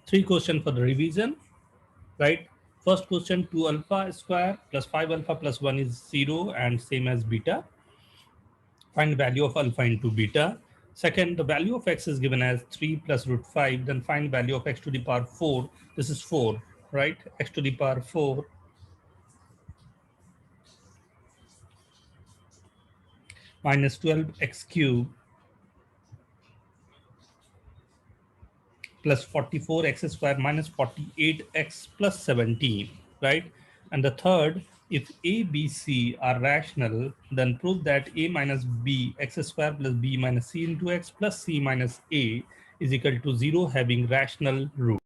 Three questions for the revision, right? First question, 2 alpha square plus 5 alpha plus 1 is 0 and same as beta. Find value of alpha into beta. Second, the value of x is given as 3 plus root 5. Then find value of x to the power 4. This is 4, right? X to the power 4 minus 12x cube plus 44x square minus 48x plus 17, right? And the third, if a, b, c are rational, then prove that a minus b x square plus b minus c into x plus c minus a is equal to 0 having rational root.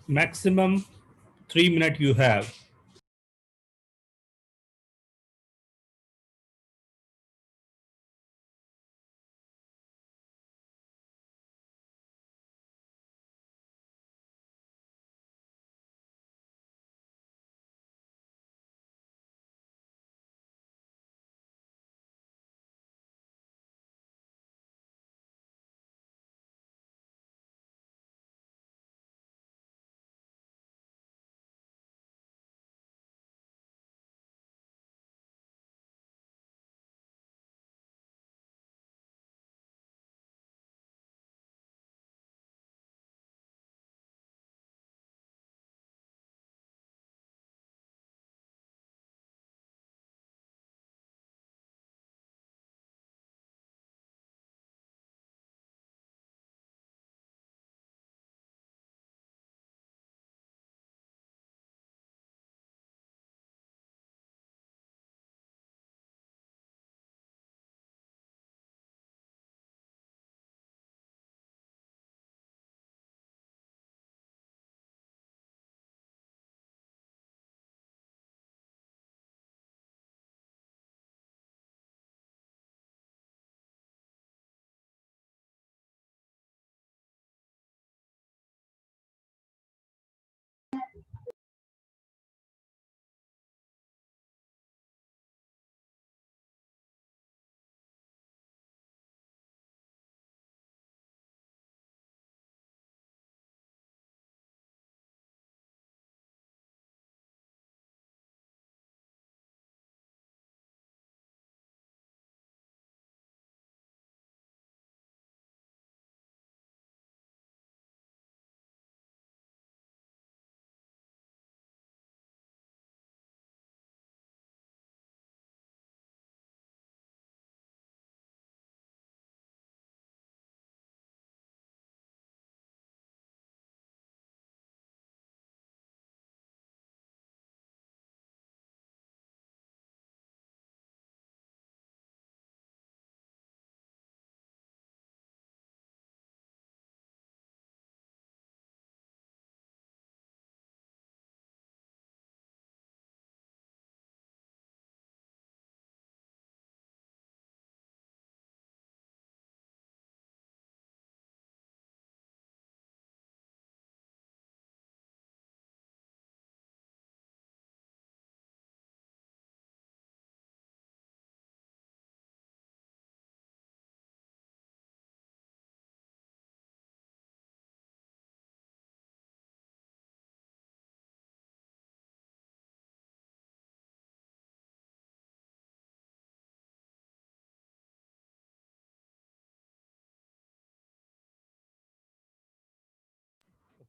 Maximum 3 minutes you have.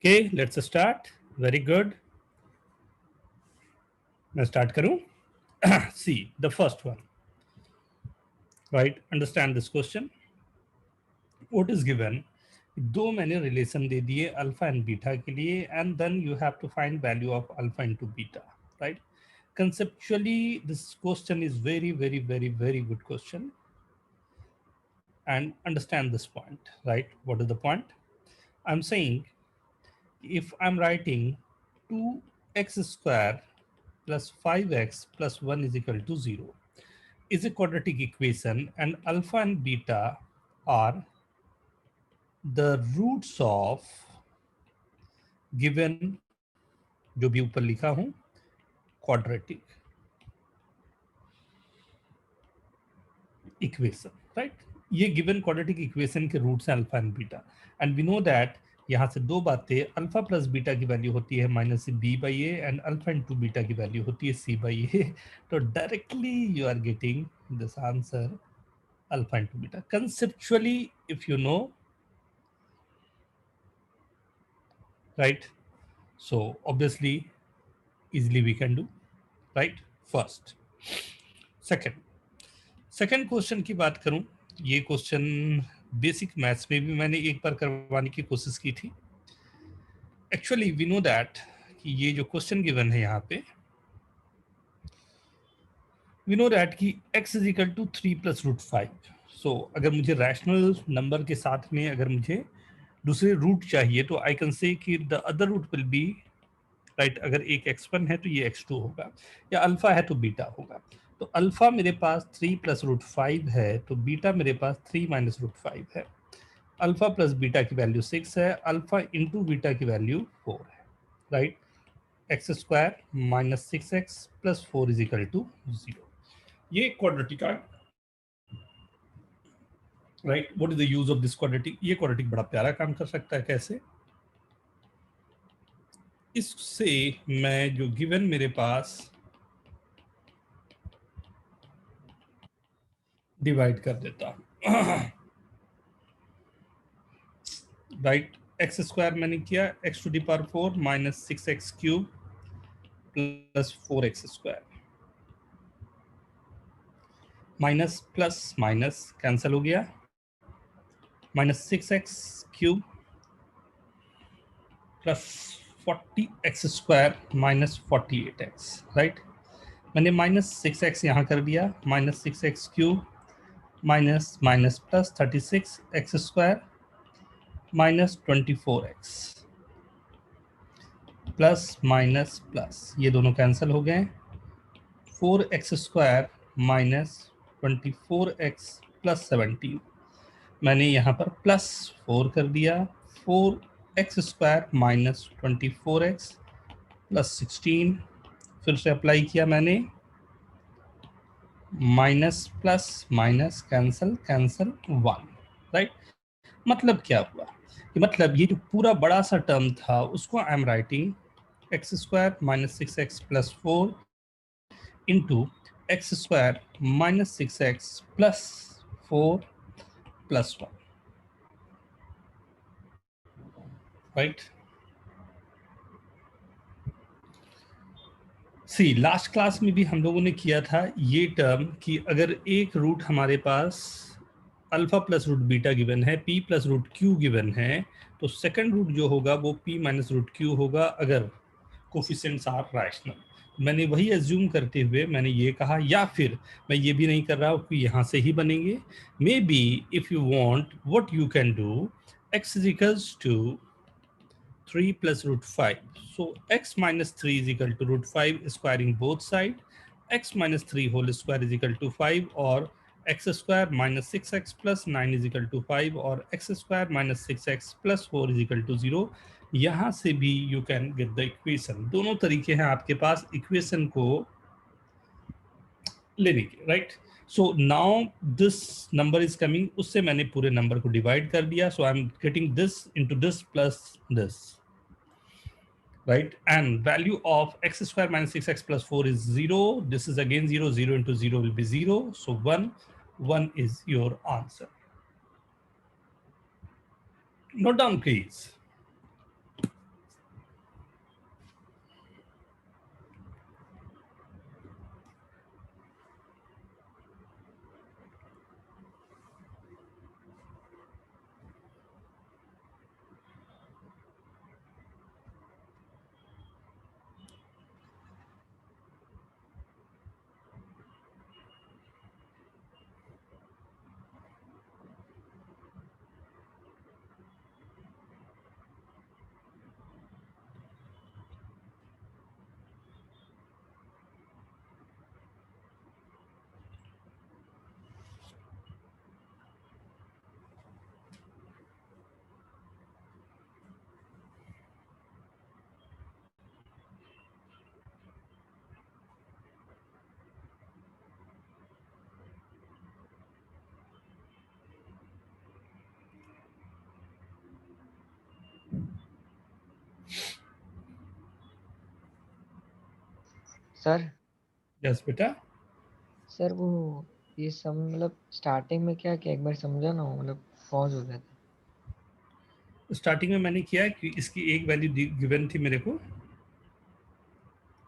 Okay, let's start. Very good. मैं start करूं? See the first one. Right? Understand this question. What is given? दो मैंने relation दे दिए alpha and beta के लिए and then you have to find value of alpha into beta, right? Conceptually, this question is very, very, very, very good question. And understand this point, right? What is the point? I'm saying if I'm writing 2x square plus 5x plus 1 is equal to 0 is a quadratic equation and alpha and beta are the roots of given जो भी ऊपर लिखा हूं quadratic equation, right? ये given quadratic equation के roots हैं alpha and beta and we know that यहाँ से दो बातें अल्फा प्लस बीटा की वैल्यू होती है minus B by A and alpha into beta की वैल्यू होती है सी बाई ए. तो directly you are getting this answer alpha into beta. Conceptually if you know, right? So obviously easily we can do, right? First. Second question की बात करूं, ये question basic maths में भी मैंने एक बार करवाने की कोशिश की थी. एक्चुअली वी नो दैट कि ये जो क्वेश्चन गिवन है यहाँ पे, वी नो दैट कि x is equal to 3 plus root 5. So अगर मुझे रैशनल नंबर के साथ में अगर मुझे दूसरे रूट चाहिए तो आई कैन से कि the other root will be, right? अगर एक x1 है तो ये x2 होगा, या अल्फा है तो बीटा होगा. तो अल्फा मेरे पास 3 प्लस रूट 5 है तो बीटा मेरे पास 3 माइनस रूट 5 है. अल्फा प्लस बीटा की वैल्यू 6 है, अल्फा इंटू बीटा की वैल्यू 4 है, right? X square minus 6x plus 4 is equal to 0. ये क्वाड्रेटिक है, right? What is the use of this quadratic? ये क्वाड्रेटिक बड़ा प्यारा काम कर सकता है. कैसे? इससे मैं जो गिवन मेरे पास डिवाइड कर देता हूं, राइट? एक्स स्क्वायर मैंने किया X to the power 4 minus 6x cube plus 4x square, minus plus minus cancel हो गया, minus 6x cube plus 40x square minus 48x, right? मैंने माइनस 6x यहाँ कर दिया, minus 6x cube minus minus plus 36x square minus 24x plus minus plus, ये दोनों cancel हो गए. 4x square minus 24x plus 17, मैंने यहाँ पर प्लस 4 कर दिया. 4x square minus 24x plus 16, फिर से अप्लाई किया मैंने, minus plus minus cancel cancel 1, right? मतलब क्या हुआ कि मतलब ये जो पूरा बड़ा सा टर्म था उसको I am writing X square minus 6x plus 4 into X square minus 6x plus 4 plus 1, right? See last class में भी हम लोगों ने किया था ये टर्म कि अगर एक रूट हमारे पास alpha plus root beta given है, p plus root Q given है, तो सेकंड रूट जो होगा वो p माइनस रूट क्यू होगा अगर कोफिशिएंट्स आर रैशनल. मैंने वही एज्यूम करते हुए मैंने ये कहा, या फिर मैं ये भी नहीं कर रहा हूँ कि यहाँ से ही बनेंगे. Maybe if you want what you can do, x is equals to 3 plus root 5. So x minus 3 is equal to root 5 squaring both side. X minus 3 whole square is equal to 5, or x square minus 6x plus 9 is equal to 5, or x square minus 6x plus 4 is equal to 0. यहाँ से भी you can get the equation. दोनों तरीके हैं आपके पास equation को लेने के, right? So now this number is coming, उससे मैंने पूरे नंबर को डिवाइड कर दिया. So I'm getting this into this plus this, right? And value of x square minus 6x plus 4 is 0. This is again 0. 0 into 0 will be 0. So 1. 1 is your answer. Note down, please. Sir yes बेटा। Sir वो ये सब मतलब starting में क्या एक बार समझा ना, मतलब पॉज हो गया था। स्टार्टिंग में मैंने किया कि इसकी एक वैल्यू गिवन थी मेरे को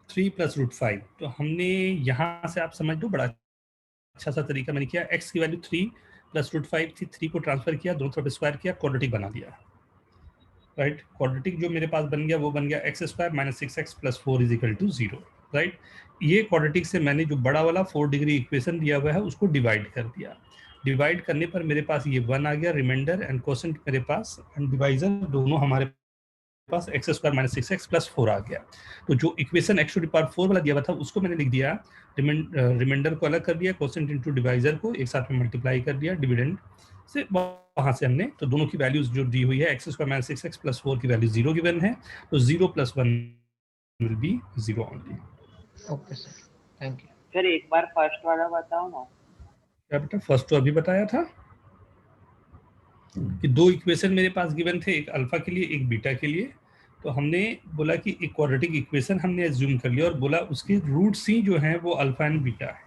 3 + √5, तो हमने यहाँ से आप समझ लो बड़ा अच्छा सा तरीका मैंने किया, x की वैल्यू 3 + √5 थी, 3 को ट्रांसफर किया, दोनों तरफ स्क्वायर किया, क्वाड्रेटिक बना दिया, राइट। क्वाड्रेटिक जो मेरे पास बन गया वो बन गया x² - 6x + 4 = 0, राइट। ये क्वाड्रेटिक से मैंने जो बड़ा वाला 4 डिग्री इक्वेशन दिया हुआ है उसको डिवाइड कर दिया, डिवाइड करने पर मेरे पास ये 1 आ गया रिमाइंडर, एंड क्वोशेंट मेरे पास एंड डिवाइजर दोनों हमारे पास x² - 6x + 4 आ गया। तो जो इक्वेशन x⁴ वाला दिया हुआ था उसको मैंने लिख दिया, रिमाइंडर को अलग कर दिया, क्वोशेंट इनटू डिवाइजर को एक साथ में मल्टीप्लाई कर दिया डिविडेंड से, वहां से हमने तो दोनों की वैल्यूज जो दी हुई है x² - 6x + 4 की वैल्यू 0 गिवन है, तो 0 + 1 will be 0 only. Okay sir, thank you. Sir एक बार फर्स्ट वाला बताओ ना। क्या बेटा? फर्स्ट तो अभी बताया था कि दो इक्वेशन मेरे पास गिवन थे, एक अल्फा के लिए एक बीटा के लिए, तो हमने बोला कि एक क्वाड्रेटिक इक्वेशन हमने एज्यूम कर लिया और बोला उसके रूट्स ही जो हैं वो अल्फा एंड बीटा है,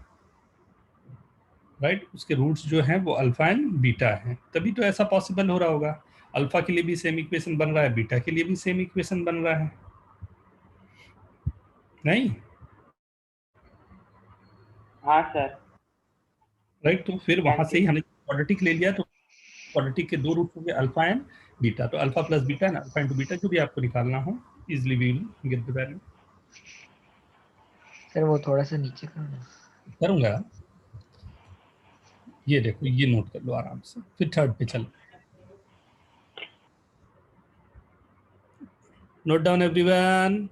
राइट। उसके रूट्स जो हैं वो अल्फा एंड बीटा हैं, तभी तो ऐसा पॉसिबल हो रहा होगा। अल्फा के लिए भी सेम इक्वेशन बन रहा है, बीटा के लिए भी सेम इक्वेशन बन रहा है, नहीं? हाँ सर। राइट, तो फिर वहां थैंक से यू ही सर। हमने क्वाड्रेटिक ले लिया, तो क्वाड्रेटिक के दो रूट्स हो गए अल्फा एंड बीटा, तो alpha plus beta and alpha into beta जो भी आपको निकालना हो easily we will get the value. Sir वो थोड़ा सा नीचे करना। करूंगा, ये देखो, ये नोट कर लो आराम से, फिर थर्ड पे चल। Note down everyone.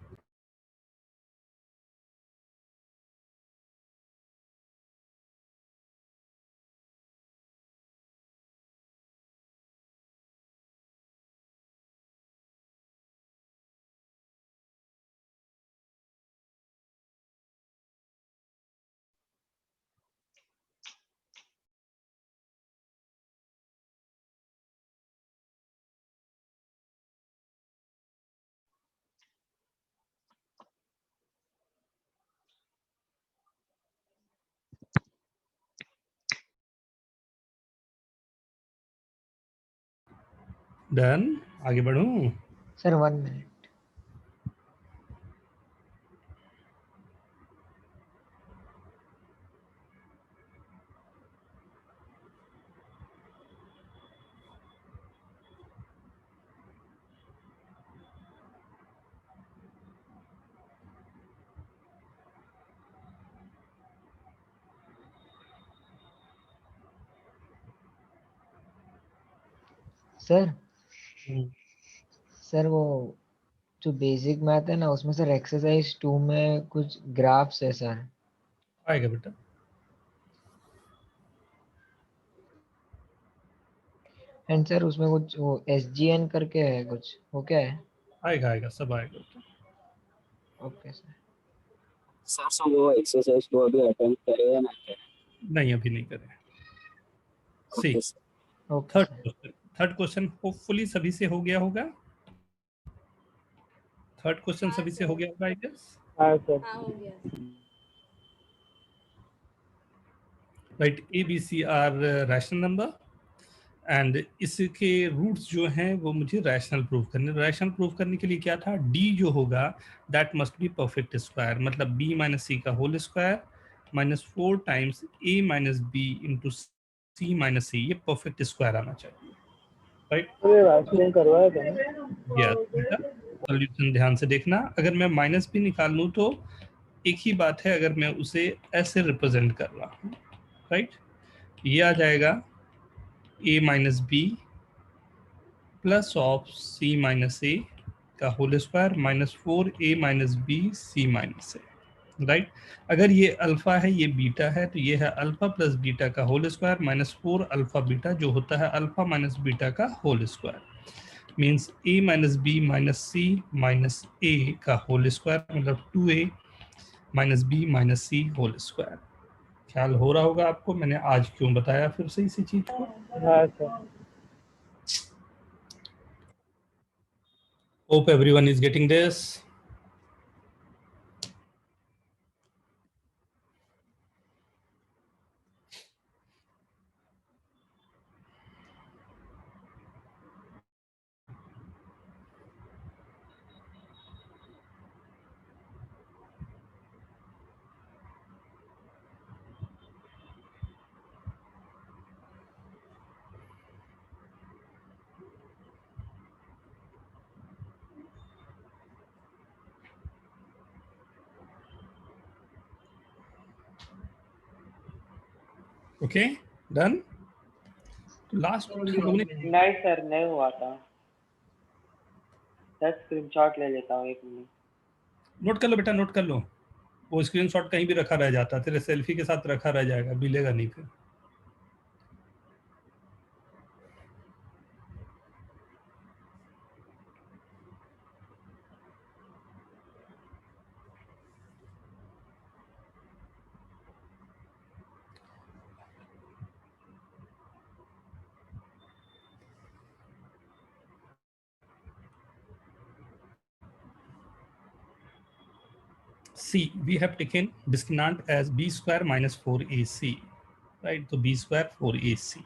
डन, आगे बढ़ूं? Sir 1 minute. सर सर वो जो बेसिक मैथ है ना उसमें सर एक्सरसाइज 2 में कुछ ग्राफ्स है सर। आएगा बेटा। एंड सर उसमें कुछ वो SGN करके है कुछ, वो क्या है? आएगा आएगा, सब आएगा बेटा। Okay sir. सर सर वो एक्सरसाइज को अभी अटेम्प्ट करें या ना करें? नहीं, अभी नहीं करें। See okay sir. Okay third sir. Question, third question hopefully सभी से हो गया होगा। थर्ड क्वेश्चन हाँ सभी से सर। हो गया होगा आई गेस, हाँ सर। हाँ हो गया। Right. A B C are rational number and इसके रूट्स जो हैं वो मुझे रैशनल प्रूव करने, रैशनल प्रूव करने के लिए क्या था, डी जो होगा that must be perfect square, मतलब बी माइनस सी का whole square -4 times A minus B into C minus C, ये परफेक्ट स्क्वायर आना चाहिए, राइट। तो करवाया था ना? यस बेटा, सॉल्यूशन ध्यान से देखना, अगर मैं माइनस भी निकाल लूँ तो एक ही बात है, अगर मैं उसे ऐसे रिप्रेजेंट कर रहा हूँ, राइट, ये आ जाएगा a minus B plus of C minus A का whole square -4a minus B C minus A, right. अगर ये अल्फा है ये बीटा है, तो ये है अल्फा प्लस बीटा का होल स्क्वायर -4 अल्फा बीटा, जो होता है अल्फा माइनस बीटा का whole square, means a minus B minus C minus A का होल स्क्वायर, मतलब 2a minus B minus C whole square. ख्याल हो रहा होगा आपको मैंने आज क्यों बताया फिर से इसी चीज को। हाँ sir. Hope everyone is getting this. Okay done. तो लास्ट हम लोगों ने नहीं सर, नहीं हुआ था। सर स्क्रीनशॉट ले लेता हूँ, 1 मिनट। नोट कर लो बेटा, नोट कर लो। वो स्क्रीनशॉट कहीं भी रखा रह जाता, तेरे सेल्फी के साथ रखा रह जाएगा, मिलेगा नहीं फिर। C, we have taken discriminant as b square minus 4ac, right? So b square 4ac.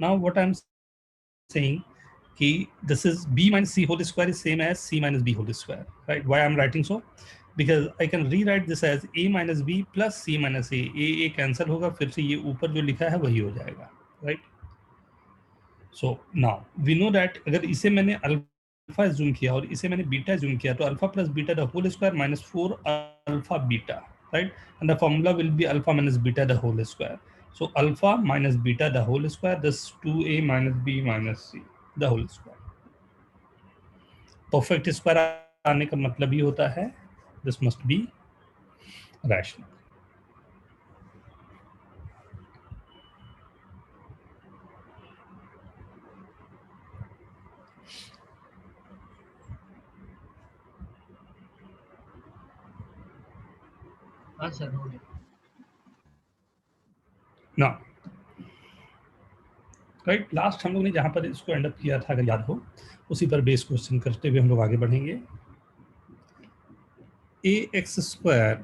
Now what I'm saying कि this is b minus c whole square is same as c minus b whole square, right? Why I'm writing so? Because I can rewrite this as a minus b plus c minus a cancel होगा, फिर से ये ऊपर जो लिखा है वही हो जाएगा, right? So now we know that अगर इसे मैंने अल्फा जूम किया और इसे मैंने बीटा जूम किया, तो alpha plus beta the whole square minus 4 alpha beta, right? And the formula will be alpha minus beta the whole square. So alpha minus beta the whole square, this 2a minus b minus c the whole square. Perfect square आने का मतलब ही होता है this must be rational. हाँ sir हो गया। ना right, last हम लोग ने जहां पर इसको एंड अप किया था अगर याद हो, उसी पर बेस क्वेश्चन करते हुए हम लोग आगे बढ़ेंगे। A X square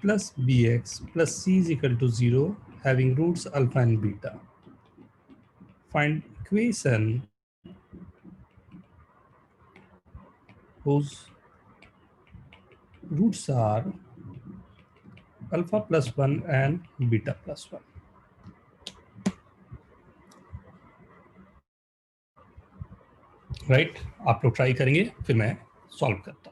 plus B x plus C is equal to 0 having roots alpha and beta, find equation whose roots are alpha plus 1 and beta plus 1। Right, आप लोग ट्राई करेंगे, फिर मैं सॉल्व करता हूँ।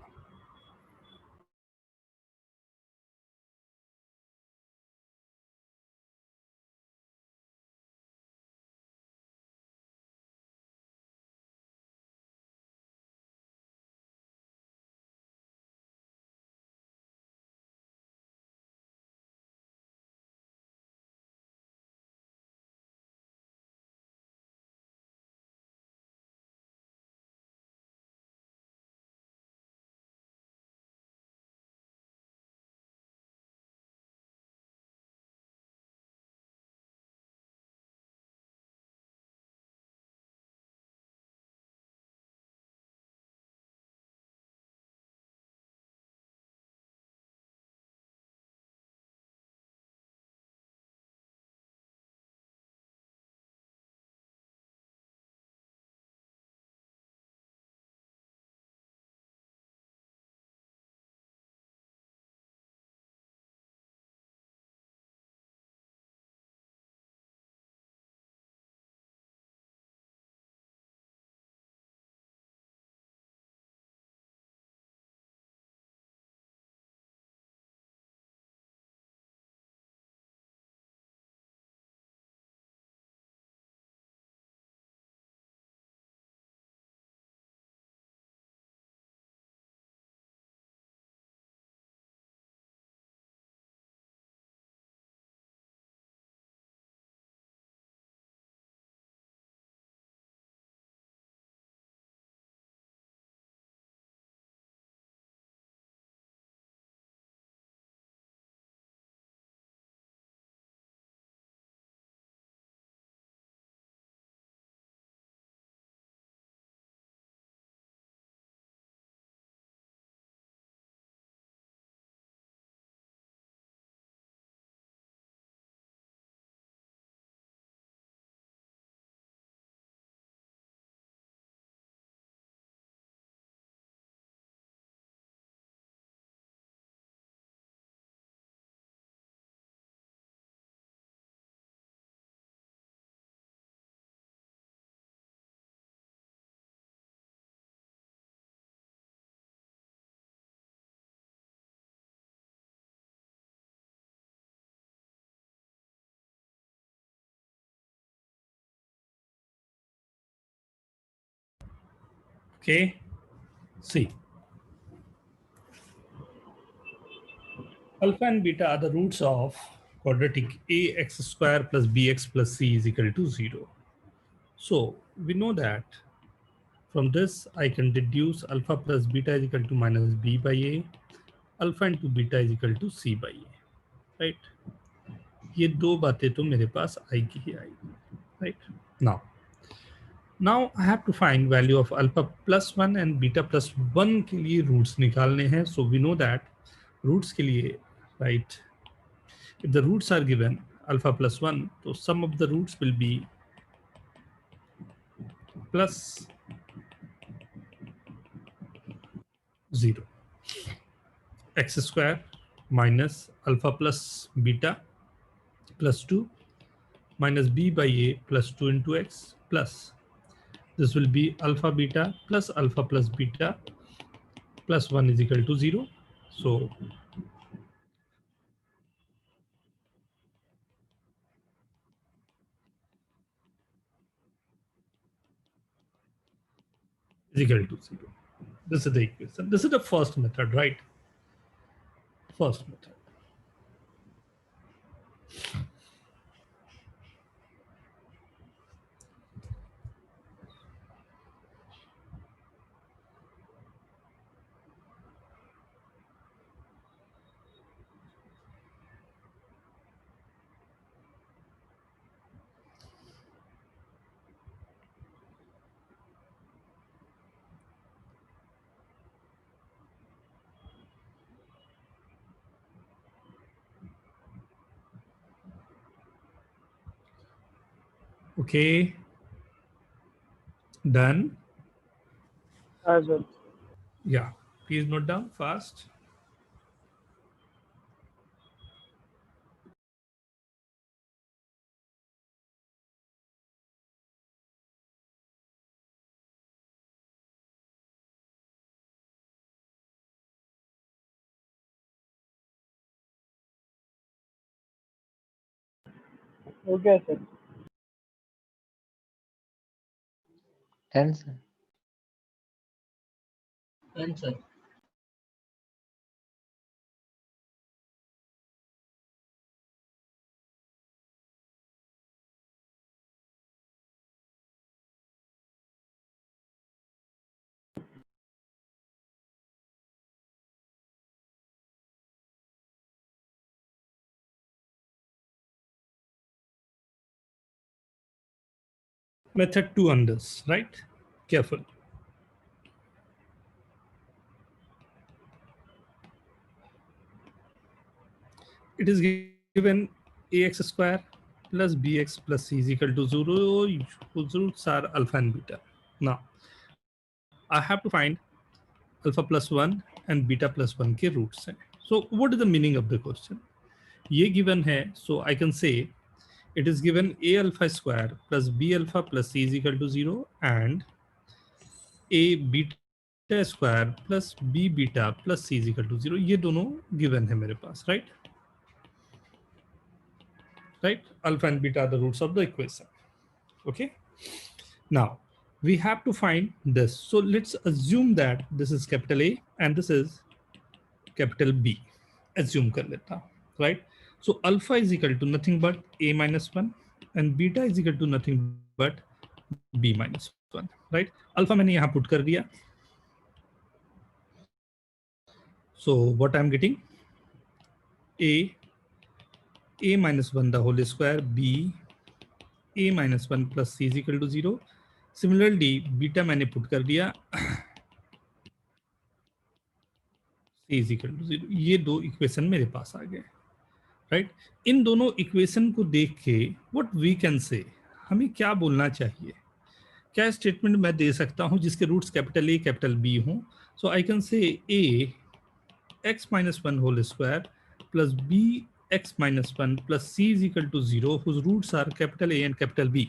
Okay, see, alpha and beta are the roots of quadratic ax square plus bx plus c is equal to 0. So we know that from this I can deduce alpha plus beta is equal to minus b by a, alpha into beta is equal to c by a, right? ये दो बातें तो मेरे पास आएगी ही आएगी, right? Now I have to find value of alpha plus 1 and beta plus 1 के लिए roots निकालने हैं. So we know that roots के लिए, right, if the roots are given alpha plus 1, so sum of the roots will be plus 0. X square minus alpha plus beta plus 2 minus b by a plus 2 into x plus this will be alpha beta plus alpha plus beta plus 1 is equal to 0. So is equal to 0. This is the equation. This is the first method, right? First method. Okay. Done. as well. Yeah. Please note down fast. Okay, sir. 10 sir. Answer. Method 2 on this, right? Careful. It is given ax square plus bx plus c is equal to 0, whose roots are alpha and beta. Now, I have to find alpha plus 1 and beta plus 1 के roots हैं. So what is the meaning of the question? ये given है, so I can say it is given a alpha square plus b alpha plus c is equal to 0 and a beta square plus b beta plus c is equal to 0. ये दोनों given है मेरे पास, right? Right? Alpha and beta are the roots of the equation. Okay. Now we have to find this. So let's assume that this is capital A and this is capital B. Assume कर लेता हूँ, right? So alpha is equal to nothing but A minus 1 and beta is equal to nothing but B minus 1, right? Alpha मैंने यहाँ put कर दिया. So what I'm getting? A minus 1 the whole square, B a minus 1 plus c is equal to 0. Similarly, beta मैंने put कर दिया, c is equal to 0. ये दो equation मेरे पास आ गए, राइट? इन दोनों इक्वेशन को देख के व्हाट वी कैन से, हमें क्या बोलना चाहिए? क्या स्टेटमेंट मैं दे सकता हूं जिसके roots capital A capital B हों? सो आई कैन से ए x minus 1 whole square plus b x minus 1 plus c is equal to 0, whose roots are capital A and capital B.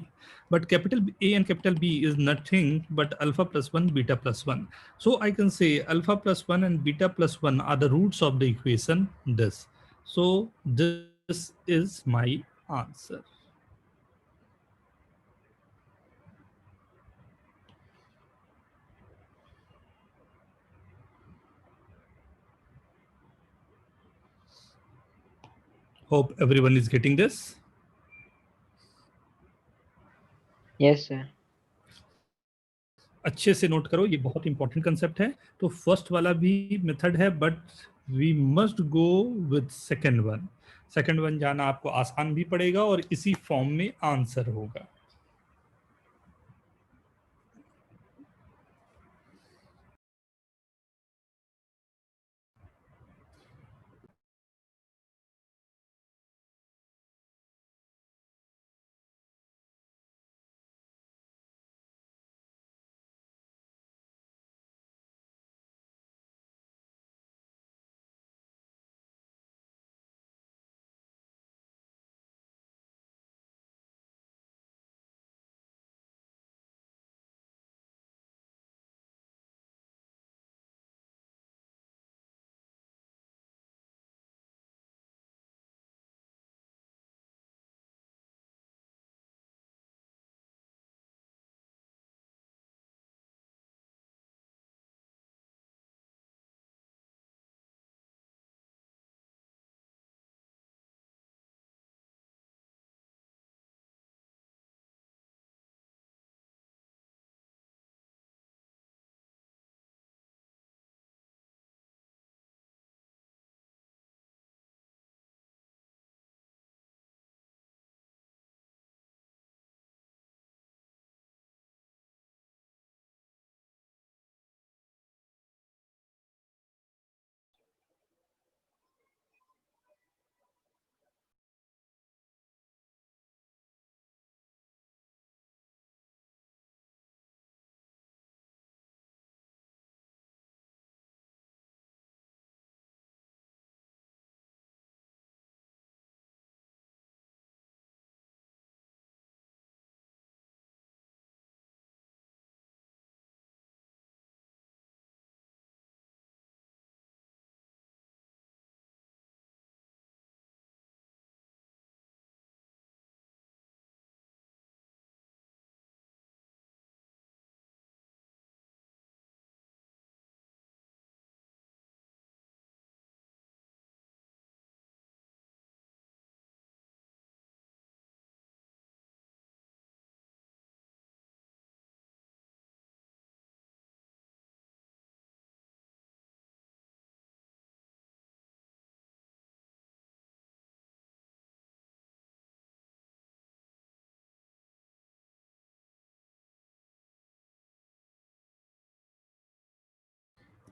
But capital A and capital B is nothing but alpha plus 1 beta plus 1. So I can say alpha plus 1 and beta plus 1 are the roots of the equation this. So this is my answer. Hope everyone is getting this. Yes sir. अच्छे से note करो, ये बहुत important concept है. तो first वाला भी method है, but we must go with second one. Second one जाना आपको आसान भी पड़ेगा और इसी फॉर्म में आंसर होगा.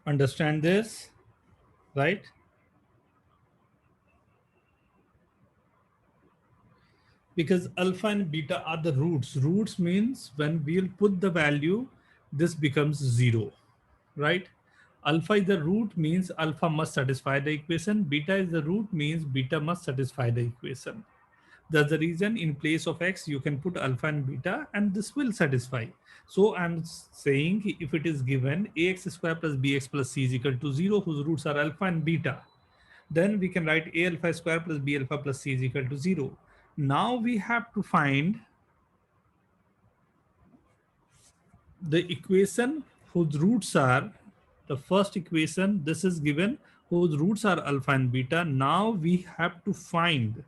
Understand this, right? Because alpha and beta are the roots. Roots means when we'll put the value, this becomes 0, right? Alpha is the root means alpha must satisfy the equation. Beta is the root means beta must satisfy the equation. That's the reason in place of x, you can put alpha and beta and this will satisfy. So I'm saying if it is given ax square plus bx plus c is equal to 0, whose roots are alpha and beta, then we can write a alpha square plus b alpha plus c is equal to 0. Now we have to find the equation whose roots are, the first equation, this is given, whose roots are alpha and beta. Now we have to find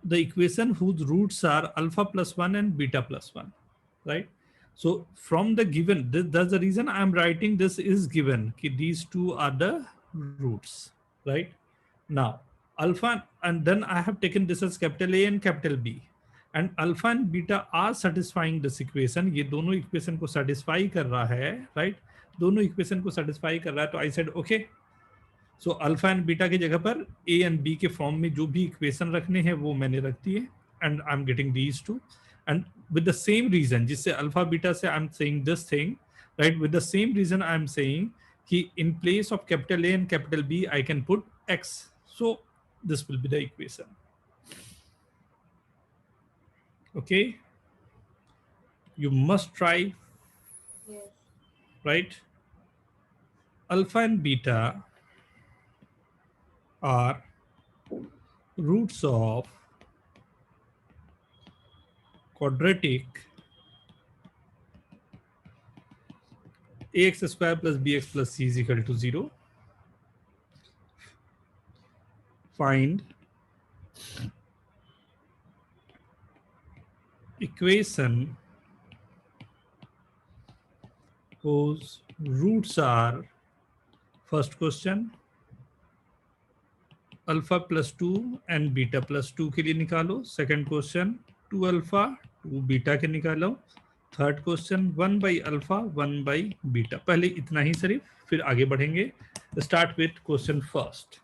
the equation whose roots are alpha plus 1 and beta plus 1, right? So from the given, that's the reason I'm writing this is given. These two are the roots, right? Now, alpha, and then I have taken this as capital A and capital B. And alpha and beta are satisfying this equation. ये दोनों equation को satisfy कर रहा है, right? दोनों equation को satisfy कर रहा है, तो I said okay. So alpha and beta की जगह पर ए एंड बी के फॉर्म में जो भी इक्वेशन रखने हैं वो मैंने रख दिए and I am getting these two and with the same reason जिससे अल्फा बीटा से I am saying this thing right with the same reason I am saying कि in place of capital A and capital B I can put X so this will be the equation okay you must try right alpha and beta are roots of quadratic ax square plus bx plus c is equal to 0 find equation whose roots are, first question alpha plus 2 and beta plus 2 के लिए निकालो, second question 2 alpha 2 beta के निकालो, third question 1 by alpha 1 by beta. पहले इतना ही सिर्फ, फिर आगे बढ़ेंगे। Start with question first.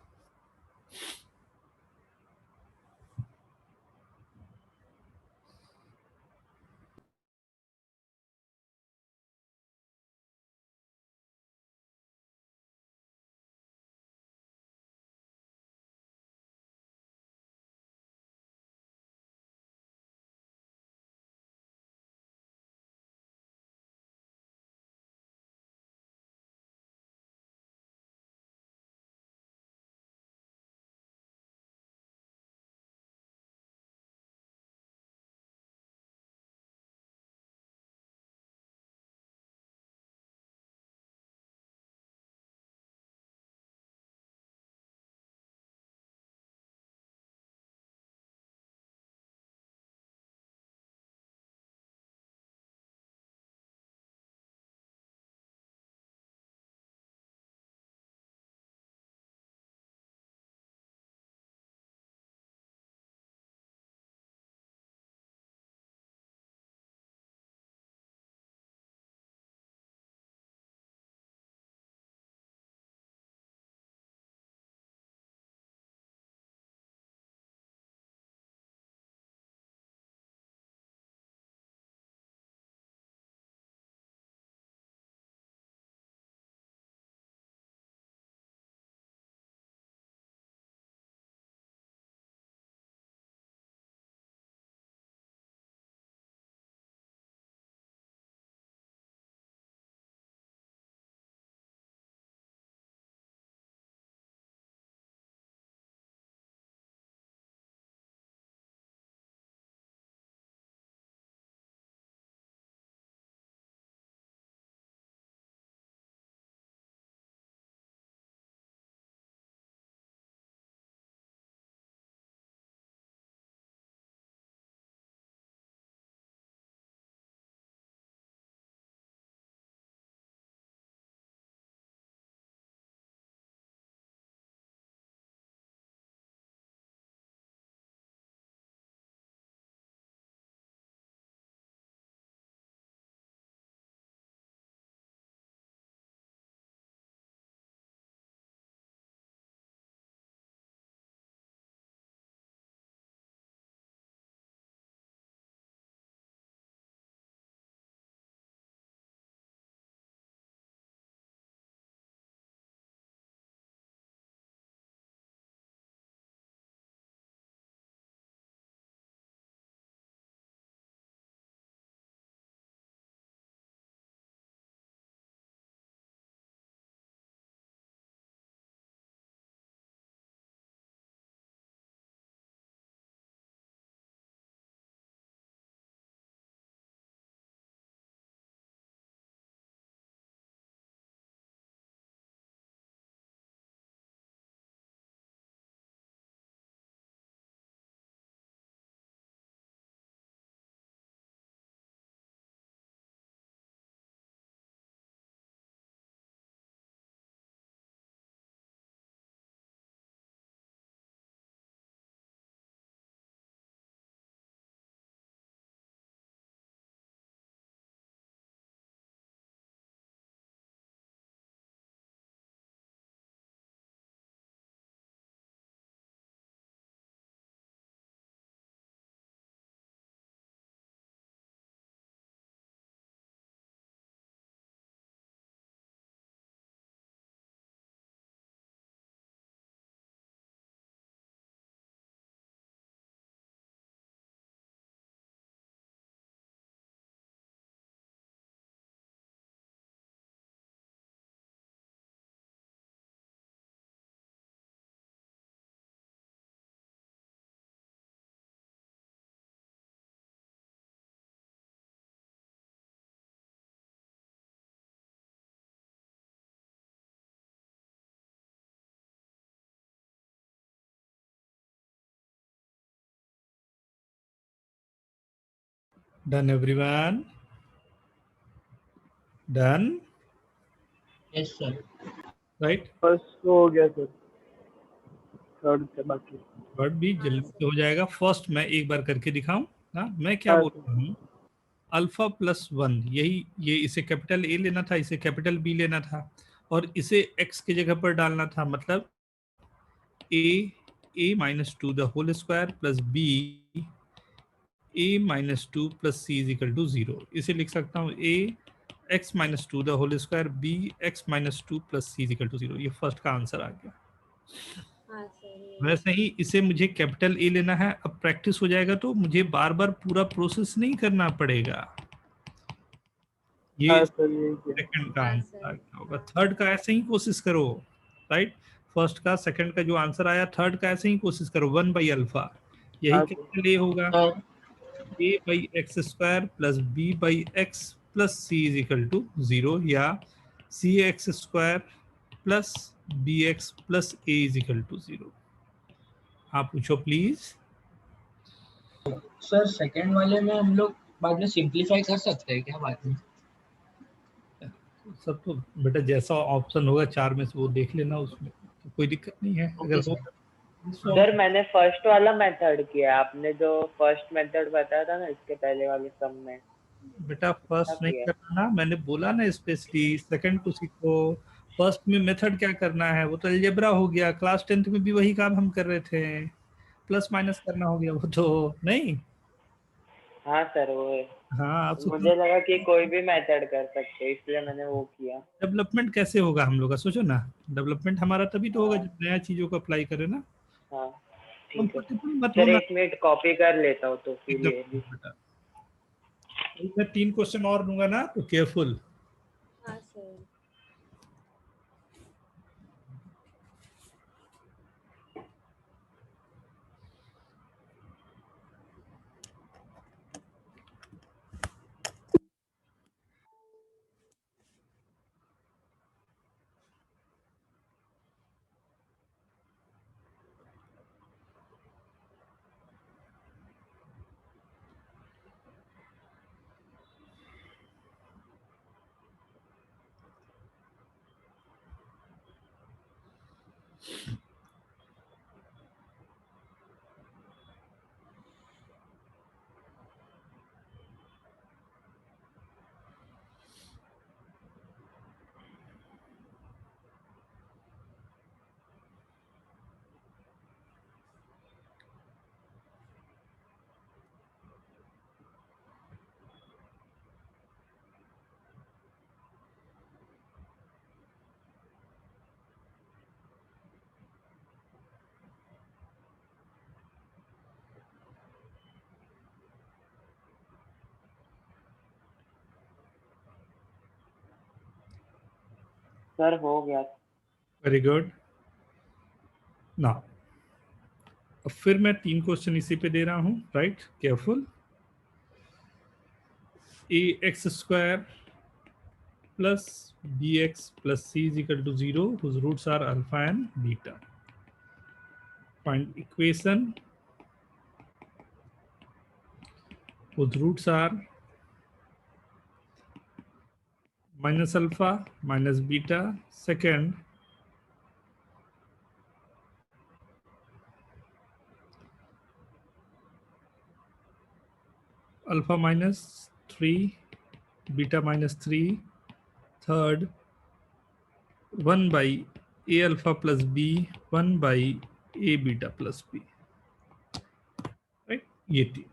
Done everyone? Done? Yes sir. Right? First तो हो गया सर, थर्ड से बाकी। थर्ड भी जल्दी से हो जाएगा। फर्स्ट मैं एक बार करके दिखाऊं? हाँ, मैं क्या हाँ बोल सर। रहा हूँ, अल्फा प्लस वन, यही ये इसे कैपिटल ए लेना था, इसे कैपिटल बी लेना था, और इसे एक्स की जगह पर डालना था। मतलब A minus two the whole square plus B A minus two plus C is equal to zero. इसे लिख सकता हूँ A X minus two the whole square B X minus two plus C is equal to zero. ये first का answer आ गया। हाँ sir. वैसे ही इसे मुझे कैपिटल ए लेना है। अब प्रैक्टिस हो जाएगा तो मुझे बार बार पूरा प्रोसेस नहीं करना पड़ेगा। ये हाँ सर, यही किया। सेकंड का हाँ आंसर आ सर। गया होगा। हाँ। थर्ड का ऐसे ही कोशिश करो। राइट? फर्स्ट का सेकंड का जो आंसर आया, थर्ड का ऐसे ही कोशिश करो। वन बाई अल्फा, यही हाँ सर। कैपिटल ए होगा। Sir A by X square plus B by X plus C is equal to zero, या C X square plus B x plus A is equal to zero. आप पूछो please. Sir second वाले में हम लोग बाद में सिंप्लीफाई कर सकते हैं क्या बाद में? सब तो बेटा जैसा ऑप्शन होगा चार में से वो देख लेना, उसमें तो कोई दिक्कत नहीं है। ओके अगर सर। होगा सर मैंने फर्स्ट वाला मेथड किया, आपने जो फर्स्ट मेथड बताया था ना इसके पहले वाले सम में, बेटा क्या फर्स्ट नहीं किया? करना ना, मैंने बोला ना स्पेशली सेकंड को सीखो। फर्स्ट में मेथड क्या करना है, वो तो अलजेब्रा हो गया। क्लास 10th में भी वही काम हम कर रहे थे, प्लस माइनस करना हो गया वो तो नहीं। हाँ सर वो है। हाँ, आप मुझे लगा कि कोई भी मेथड कर सकते हैं, इसलिए मैंने वो किया। डेवलपमेंट कैसे होगा हम लोग का, सोचो ना। डेवलपमेंट हमारा तभी तो होगा हाँ जब नया चीजों को अप्लाई करें ना। हाँ, ठीक है। कंफर्टेबल मत सर होना एक मिनट कॉपी कर लेता हूँ तो फिर ये एकदम भी। बेटा। मैं 3 क्वेश्चन और दूंगा ना, तो केयरफुल। हाँ सर। सर हो गया। Very good. ना, अब फिर मैं 3 क्वेश्चन इसी पे दे रहा हूँ। Right? Careful. A X square plus B x plus C is equal to zero, whose roots are alpha and beta. Find equation whose roots are minus alpha minus beta. Second, alpha minus 3 beta minus 3. Third, 1 by a alpha plus b 1 by a beta plus b. Right? ये थी।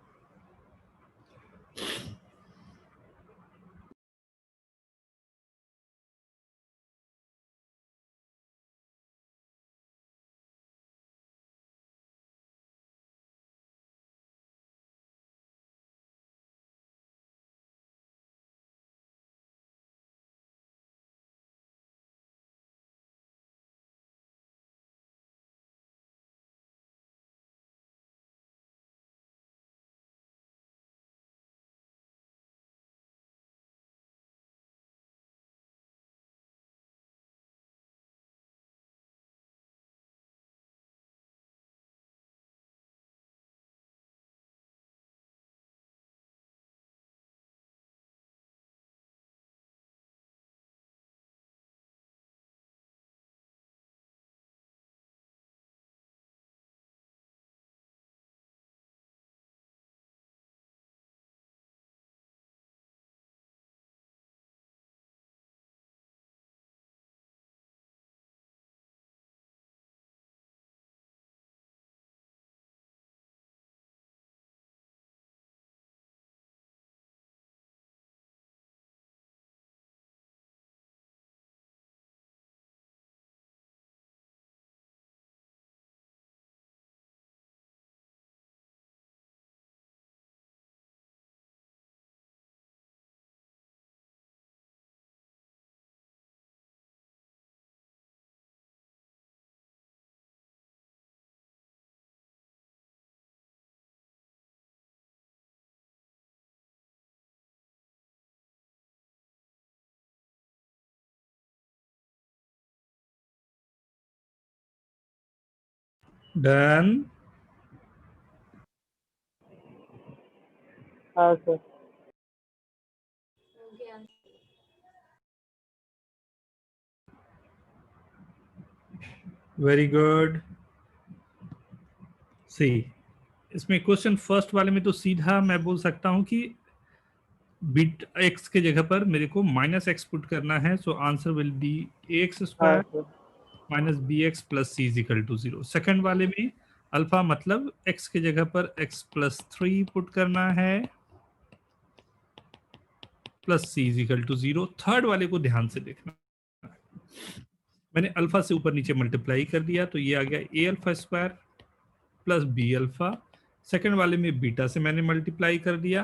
Done. हाँ sir. हो गया। Very good. सी, इसमें question first वाले में तो सीधा मैं बोल सकता हूं कि बीट एक्स के जगह पर मेरे को माइनस एक्स पुट करना है, so answer will be A X हाँ square sir. Minus B x plus C is equal to 0। Second वाले में अल्फा मतलब एक्स के जगह पर एक्स प्लस 3 पुट करना है plus C is equal to 0। Third वाले को ध्यान से देखना, मैंने अल्फा से ऊपर नीचे मल्टीप्लाई कर दिया तो ये आ गया A alpha square plus B alpha. Second वाले में बीटा से मैंने मल्टीप्लाई कर दिया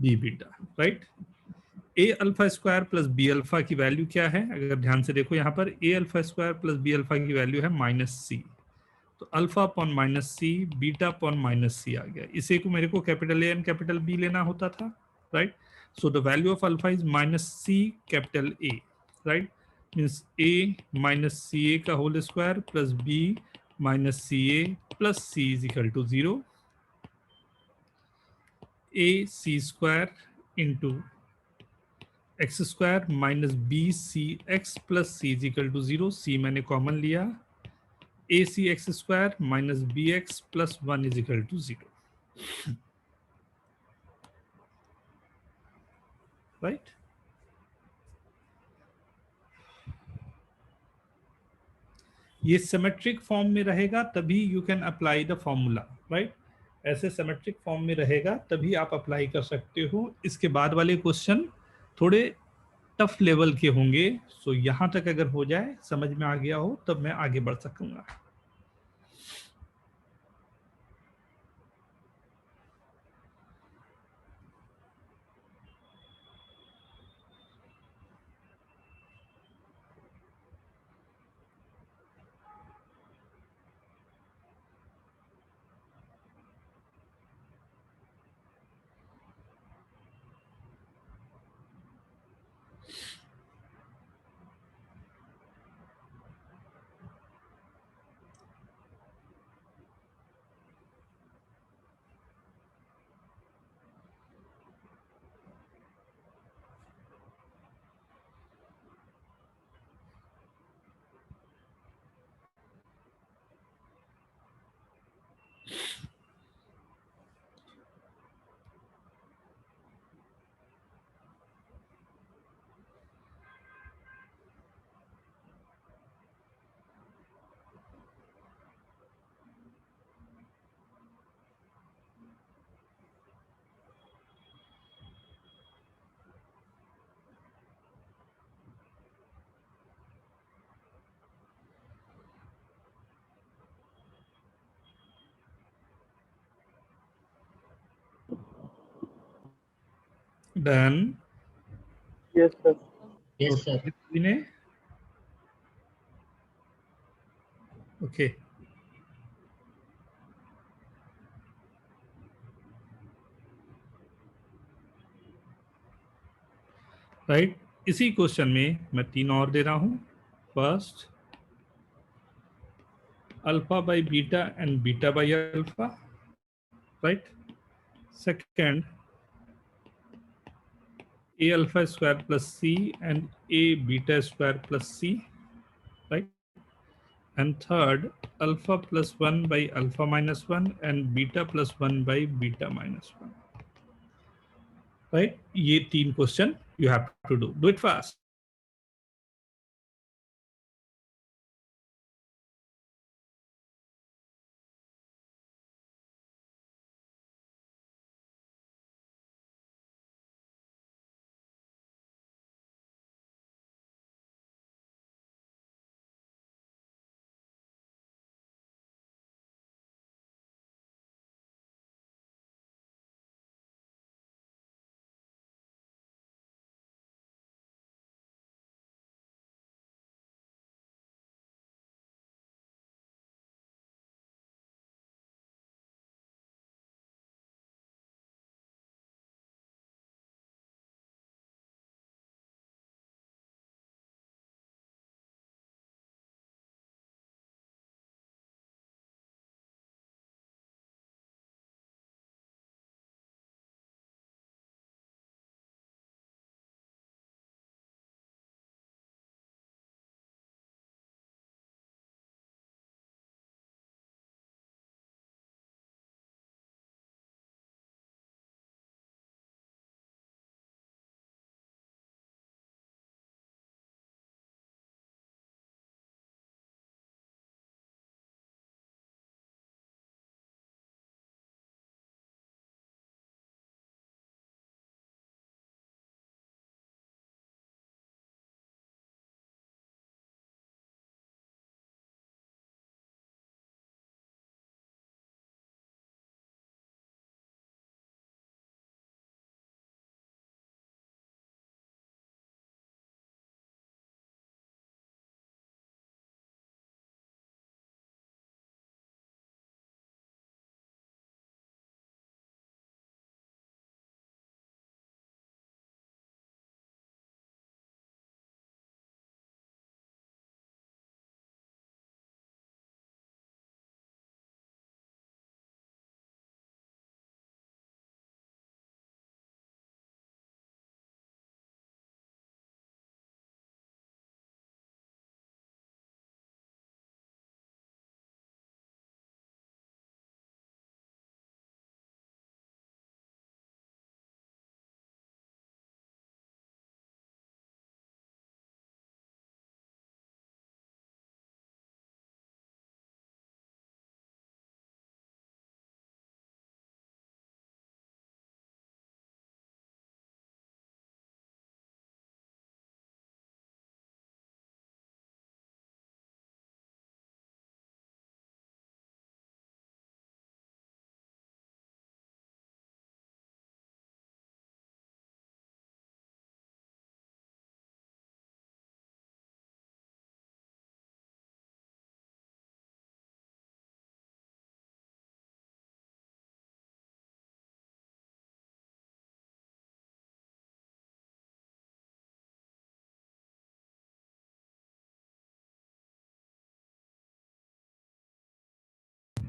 B beta, right. A alpha square plus B alpha की वैल्यू क्या है, अगर ध्यान से देखो यहाँ पर A alpha square plus B alpha की वैल्यू है माइनस सी, तो alpha upon minus C beta upon minus C आ गया। इसे को मेरे को capital A and capital B लेना होता था, right. So the value of alpha is minus C capital A, right. Means A minus C A का whole square plus B minus C A plus C is equal to 0। A C square into X square minus B C X plus C is equal to 0। C मैंने common लिया, A C X square minus B x plus 1 is equal to 0, right. ये symmetric form में रहेगा तभी you can apply the formula, right. ऐसे symmetric form में रहेगा तभी आप अप्लाई कर सकते हो। इसके बाद वाले क्वेश्चन थोड़े टफ लेवल के होंगे, सो यहां तक अगर हो जाए, समझ में आ गया हो, तब मैं आगे बढ़ सकूंगा। Done. Yes sir. Yes sir. ने ओके, राइट। इसी क्वेश्चन में मैं 3 और दे रहा हूं। First alpha by beta and beta by alpha, right. Second a alpha square plus c and a beta square plus c, right. And third alpha plus 1 by alpha minus 1 and beta plus 1 by beta minus 1, right. ये 3 question you have to do it fast.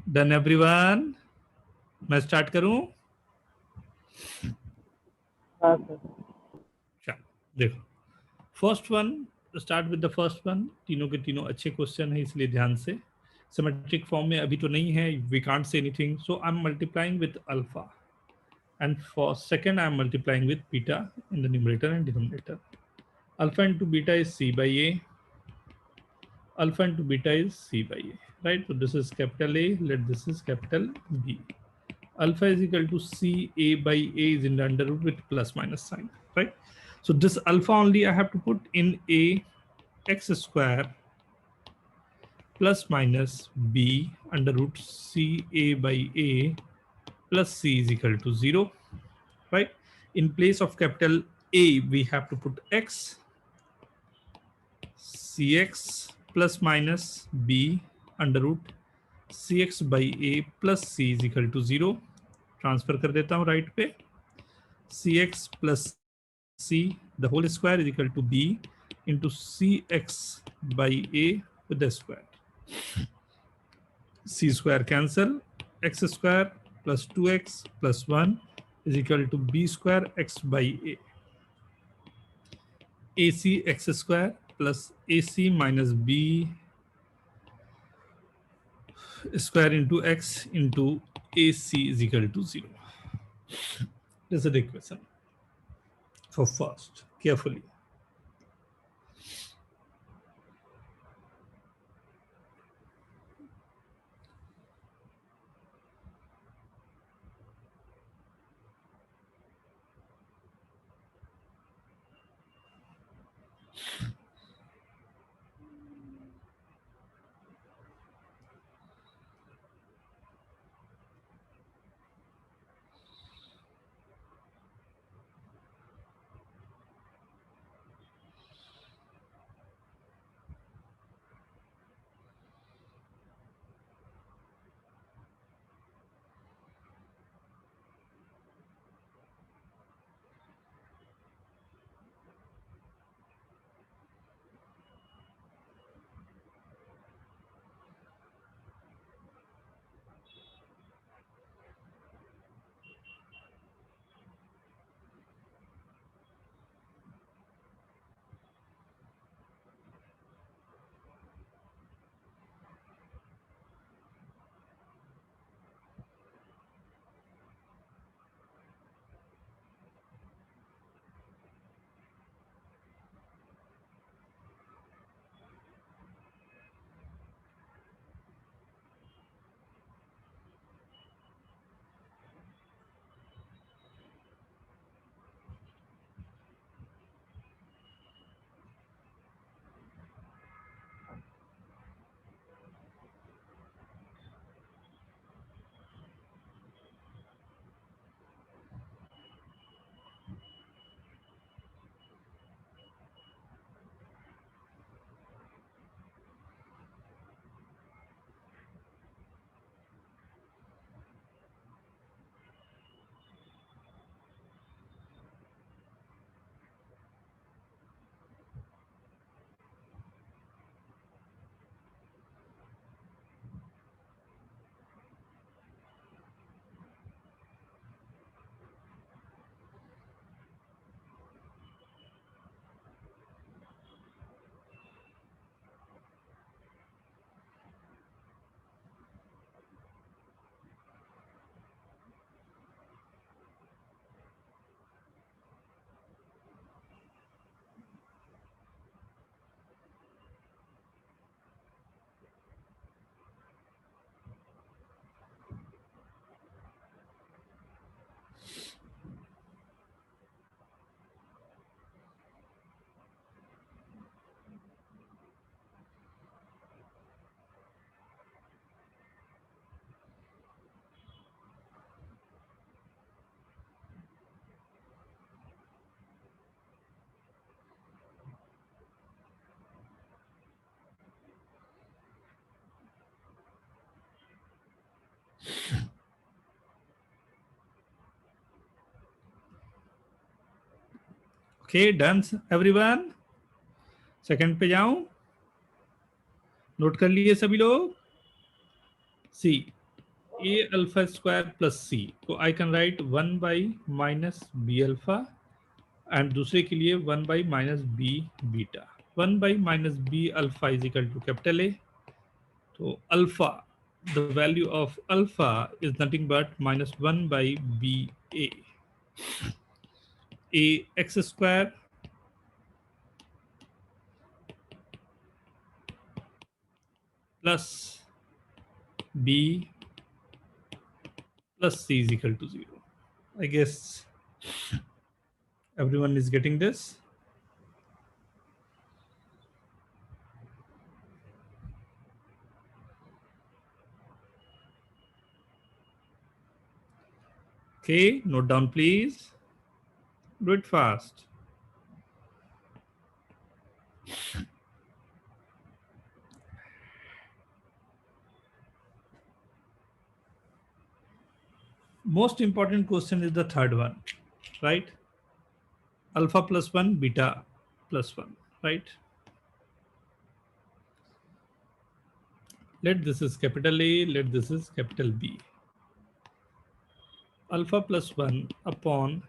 Done everyone? मैं start करूं? हाँ sir. चलो देखो, first one, start with the first one. तीनों के तीनों अच्छे क्वेश्चन है, इसलिए ध्यान से। सिमेट्रिक फॉर्म में अभी तो नहीं है, we can't say anything, so I am multiplying with alpha, and for second I am multiplying with beta in the numerator and denominator. Alpha into beta is c by a, alpha into beta is c by a, right? So this is capital A, let this is capital B. Alpha is equal to c a by a is in the under root with plus minus sign, right? So this alpha only I have to put in a x square plus minus b under root c a by a plus c is equal to 0, right? In place of capital A, we have to put x, cx plus minus b under root cx by a plus c is equal to 0. Transfer कर देता हूं right पे, cx plus c the whole square is equal to b into cx by a with the square. C square cancel, x square plus 2x plus 1 is equal to b square x by a. AC x square plus AC minus b square into x into AC is equal to 0. This is the equation for first, carefully. Okay, done everyone? Second पे जाऊं? Note कर लिए सभी लोग? सी A alpha square plus C, तो I can write 1 by minus B alpha, and दूसरे के लिए 1 by minus B beta. 1 by minus B alpha is equal to capital A. So alpha, the value of alpha is nothing but minus 1 by B A. A x square plus B plus C is equal to 0. I guess everyone is getting this. Okay, note down please. Do it fast. Most important question is the third one, right? Alpha plus 1, beta plus 1, right? Let this is capital A, let this is capital B. Alpha plus 1 upon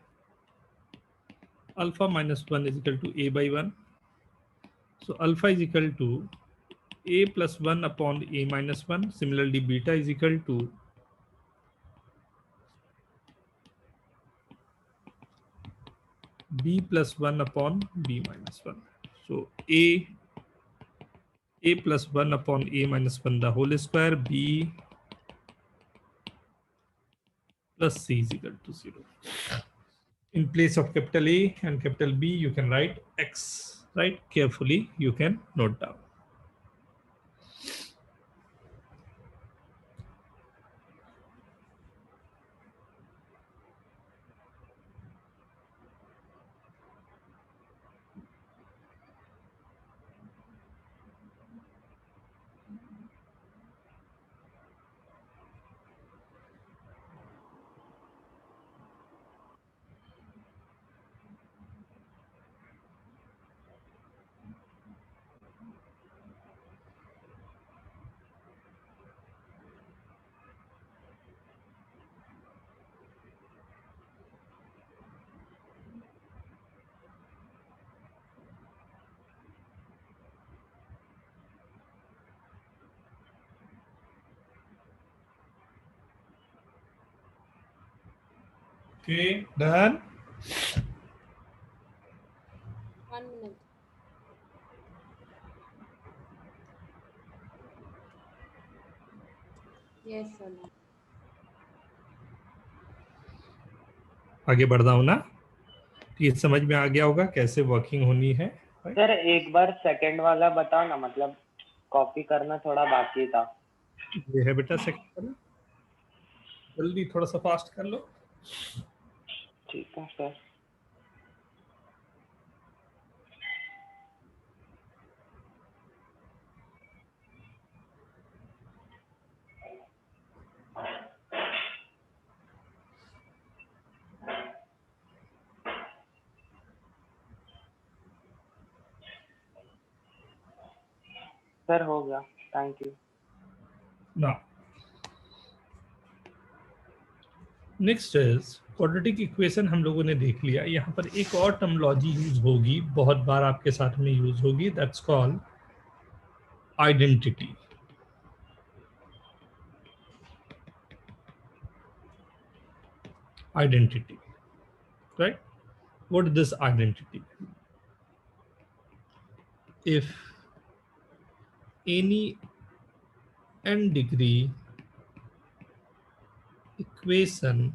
alpha minus 1 is equal to A by 1. So alpha is equal to A plus 1 upon A minus 1. Similarly, beta is equal to B plus 1 upon B minus 1. So A plus 1 upon A minus 1 the whole square, B plus C is equal to 0. In place of capital A and capital B, you can write X, right? Carefully, you can note down. Okay, done. 1 minute. Yes, sir. आगे बढ़ रहा हूं ना, ये समझ में आ गया होगा कैसे वर्किंग होनी है, right? सर एक बार सेकंड वाला बताओ ना, मतलब कॉपी करना थोड़ा बाकी था। ये है बेटा सेकंड वाला, जल्दी थोड़ा सा फास्ट कर लो। ठीक है सर। सर हो गया, thank you. Now, next is quadratic equation हम लोगों ने देख लिया। यहाँ पर एक और टर्मोलॉजी यूज होगी, बहुत बार आपके साथ में यूज होगी, that's called identity. Identity, right? What is this identity? If any n degree equation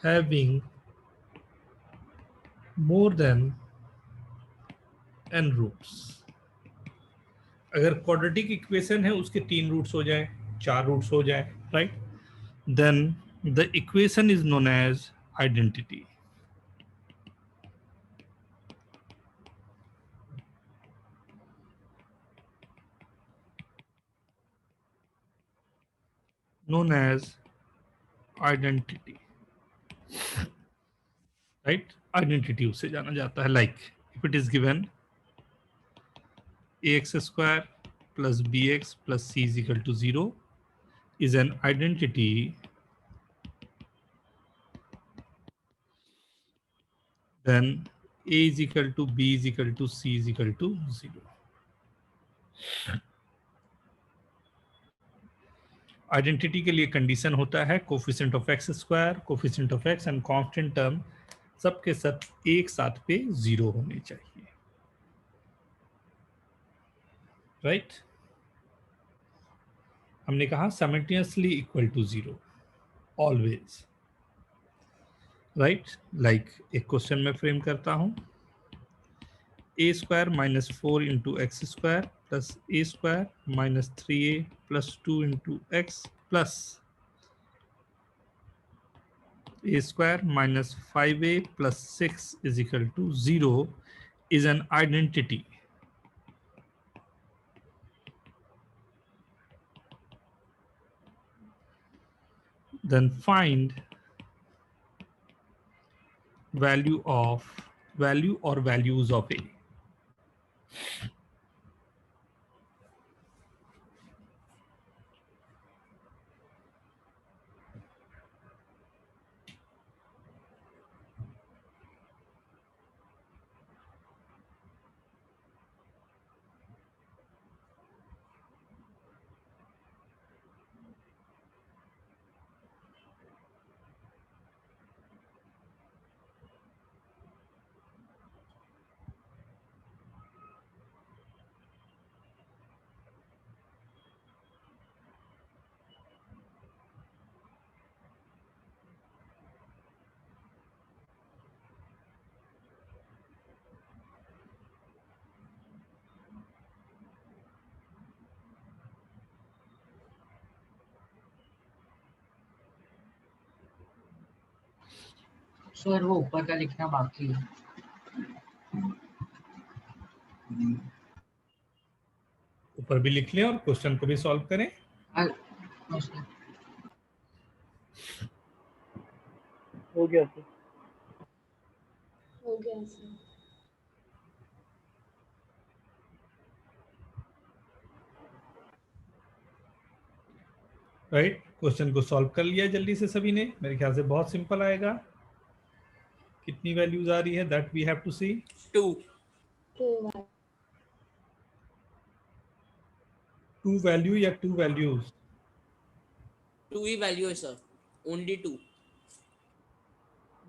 having more than n roots, अगर quadratic equation है उसके 3 रूट्स हो जाए, 4 रूट्स हो जाए, right? Then the equation is known as identity. Known as identity, right? Identity उसे जाना जाता है, like if it is given ax square plus bx plus c is equal to 0, is an identity then A is equal to B is equal to C is equal to 0. Identity के लिए condition होता है coefficient of x square, coefficient of x and constant term सबके सब एक साथ पे 0 होने चाहिए, राइट? हमने कहा simultaneously equal to 0 always, right? Like एक क्वेश्चन में फ्रेम करता हूं, a square minus 4 into x square plus a square minus 3a plus 2 into x plus a square minus 5a plus 6 is equal to 0 is an identity. Then find value or values of a. Sir वो ऊपर का लिखना बाकी है। ऊपर भी लिख लें और क्वेश्चन को भी सॉल्व करें। हो गया सर। हो गया सर। राइट, क्वेश्चन को सॉल्व कर लिया जल्दी से सभी ने, मेरे ख्याल से बहुत सिंपल आएगा। कितनी वैल्यूज आ रही है that we have to see? 2 value या 2 वैल्यूज? 2 ही वैल्यू है सर, ओनली 2।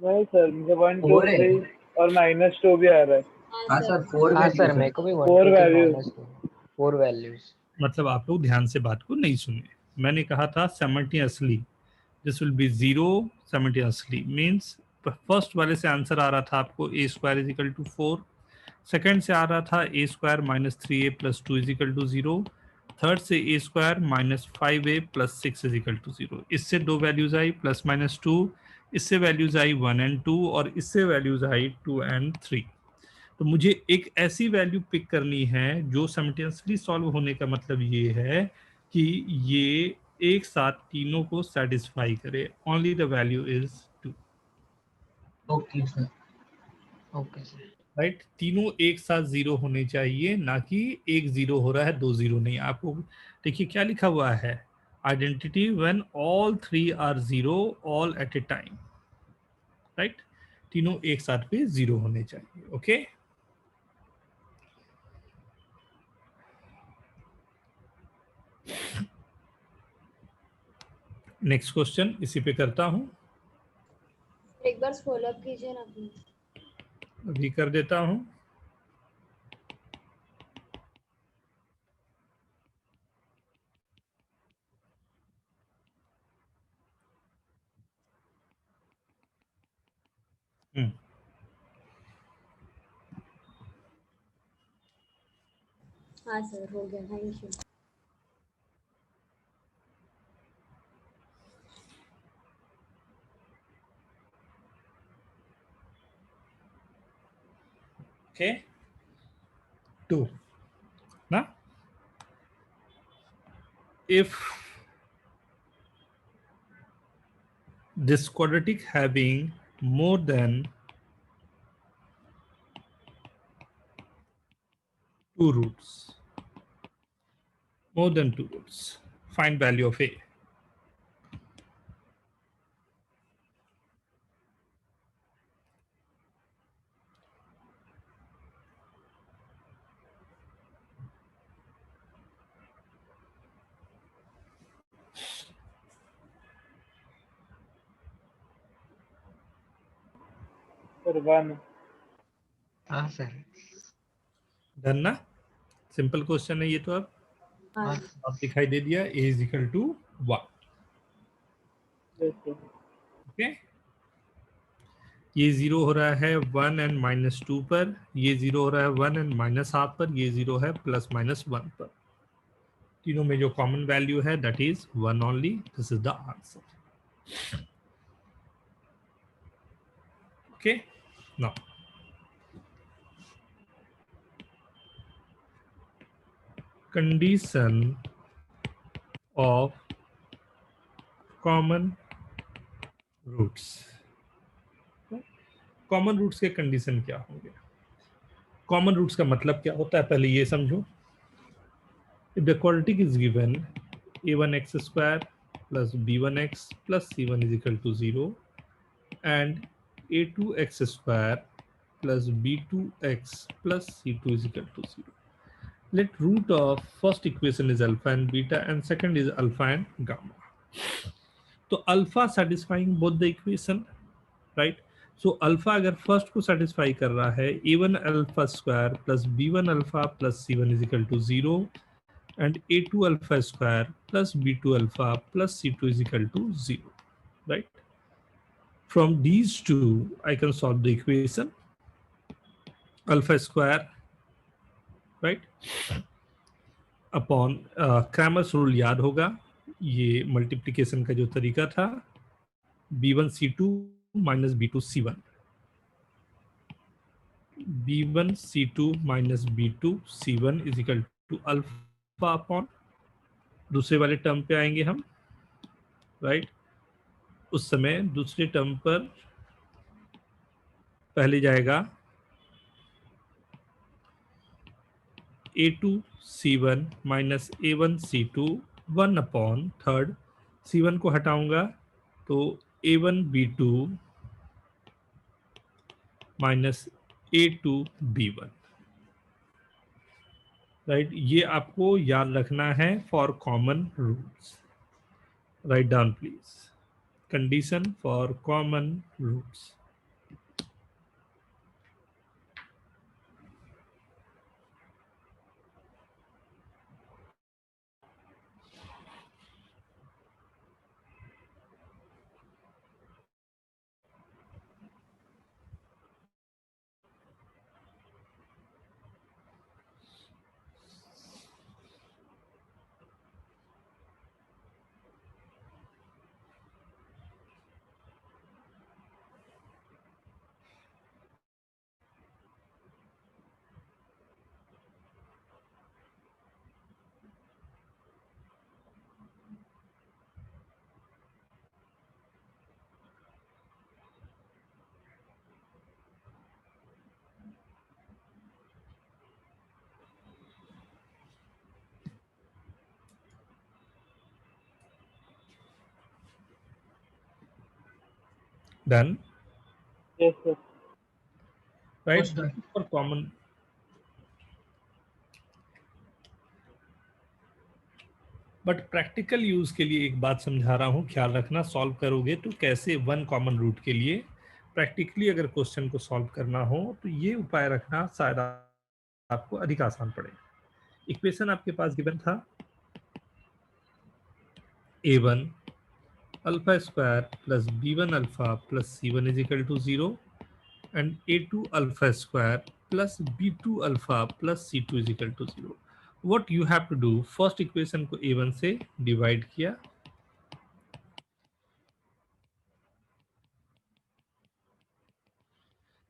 नहीं सर, मुझे 1 2 3 और -2 भी आ रहा है। हाँ सर 4 हाँ सर मेरे को भी 4 वैल्यूज। 4 वैल्यूज। मतलब आप लोग ध्यान से बात को नहीं सुने। मैंने कहा था simultaneously this will be 0 simultaneously means first वाले से आंसर आ रहा था आपको a square is equal to 4, second से आ रहा था a square minus 3a plus 2 is equal to 0, third से a square minus 5a plus 6 is equal to 0। इससे 2 वैल्यूज आई प्लस माइनस 2, इससे वैल्यूज आई 1 एंड 2 और इससे वैल्यूज आई 2 एंड 3। तो मुझे एक ऐसी वैल्यू पिक करनी है जो साइमल्टेनियसली सॉल्व होने का मतलब ये है कि ये एक साथ तीनों को सेटिस्फाई करे। Only the value is 2। Okay sir, okay sir. Right, तीनों एक साथ 0 होने चाहिए, ना कि एक 0 हो रहा है 2 0 नहीं। आपको देखिए क्या लिखा हुआ है, identity when all 3 are 0 all at a time. Right, तीनों एक साथ पे 0 होने चाहिए। ओके नेक्स्ट क्वेश्चन इसी पे करता हूं, एक बार फॉलो अप कीजिए ना प्लीज। अभी कर देता हूं। हाँ सर हो गया, थैंक यू। Okay, 2 ना, if this quadratic having more than 2 roots, find value of a। Sir 1. हाँ सर. डन ना? सिंपल क्वेश्चन है ये तो. हाँ हाँ सर. अब दिखाई दे दिया a is equal to 1. Yes, sir. Okay, ये 0 हो रहा है 1 एंड -2 पर, ये 0 हो रहा है 1 एंड -1/2 पर, ये 0 है +-1 पर. तीनों में जो कॉमन वैल्यू है that is 1 only. This is the answer. Okay, now condition of common roots. Common roots के कंडीशन क्या होंगे? कॉमन रूट्स का मतलब क्या होता है पहले ये समझो. If the quadratic is given a1x square plus b1x plus c1 is equal to 0 and a2x square plus b2x plus c2 is equal to 0. Let root of first equation is alpha and beta and second is alpha and gamma. तो alpha satisfying both the equation, right? So alpha अगर first को satisfy कर रहा है a1 alpha square plus b1 alpha plus c1 is equal to 0 and a2 alpha square plus b2 alpha plus c2 is equal to 0, right? From these two I can solve the equation alpha square, right, upon Cramer's rule याद होगा, ये multiplication का जो तरीका था b1 c2 minus b2 c1, b1 c2 minus b2 c1 is equal to alpha upon, दूसरे वाले term पे आएंगे हम, राइट. उस समय दूसरे टर्म पर पहले जाएगा a2 c1 minus a1 c2 1 upon third, c1 को हटाऊंगा तो a1 b2 minus a2 b1, right. ये आपको याद रखना है for common roots. Write down please. Condition for common roots. Done, Yes, sir. Right. Yes, sir. For common, but practical use के लिए एक बात समझा रहा हूँ, ख्याल रखना. सॉल्व करोगे तो कैसे वन कॉमन रूट के लिए प्रैक्टिकली अगर क्वेश्चन को सॉल्व करना हो तो ये उपाय रखना शायद आपको अधिक आसान पड़े. इक्वेशन आपके पास गिवन था a1 alpha square plus b1 alpha plus c1 is equal to 0 and a2 alpha square plus b2 alpha plus c2 is equal to 0. What you have to do, first equation को a1 से divide किया,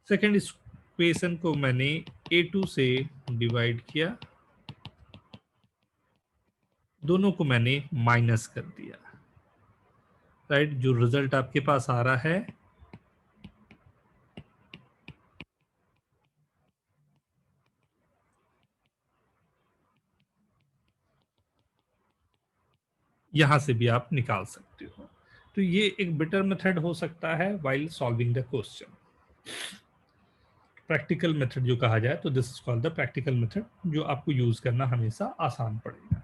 second equation को मैंने a2 से divide किया, दोनों को मैंने माइनस कर दिया, राइट. जो रिजल्ट आपके पास आ रहा है यहां से भी आप निकाल सकते हो. तो ये एक बेटर मेथड हो सकता है while solving the question. Practical method जो कहा जाए तो this is called the practical method, जो आपको यूज करना हमेशा आसान पड़ेगा.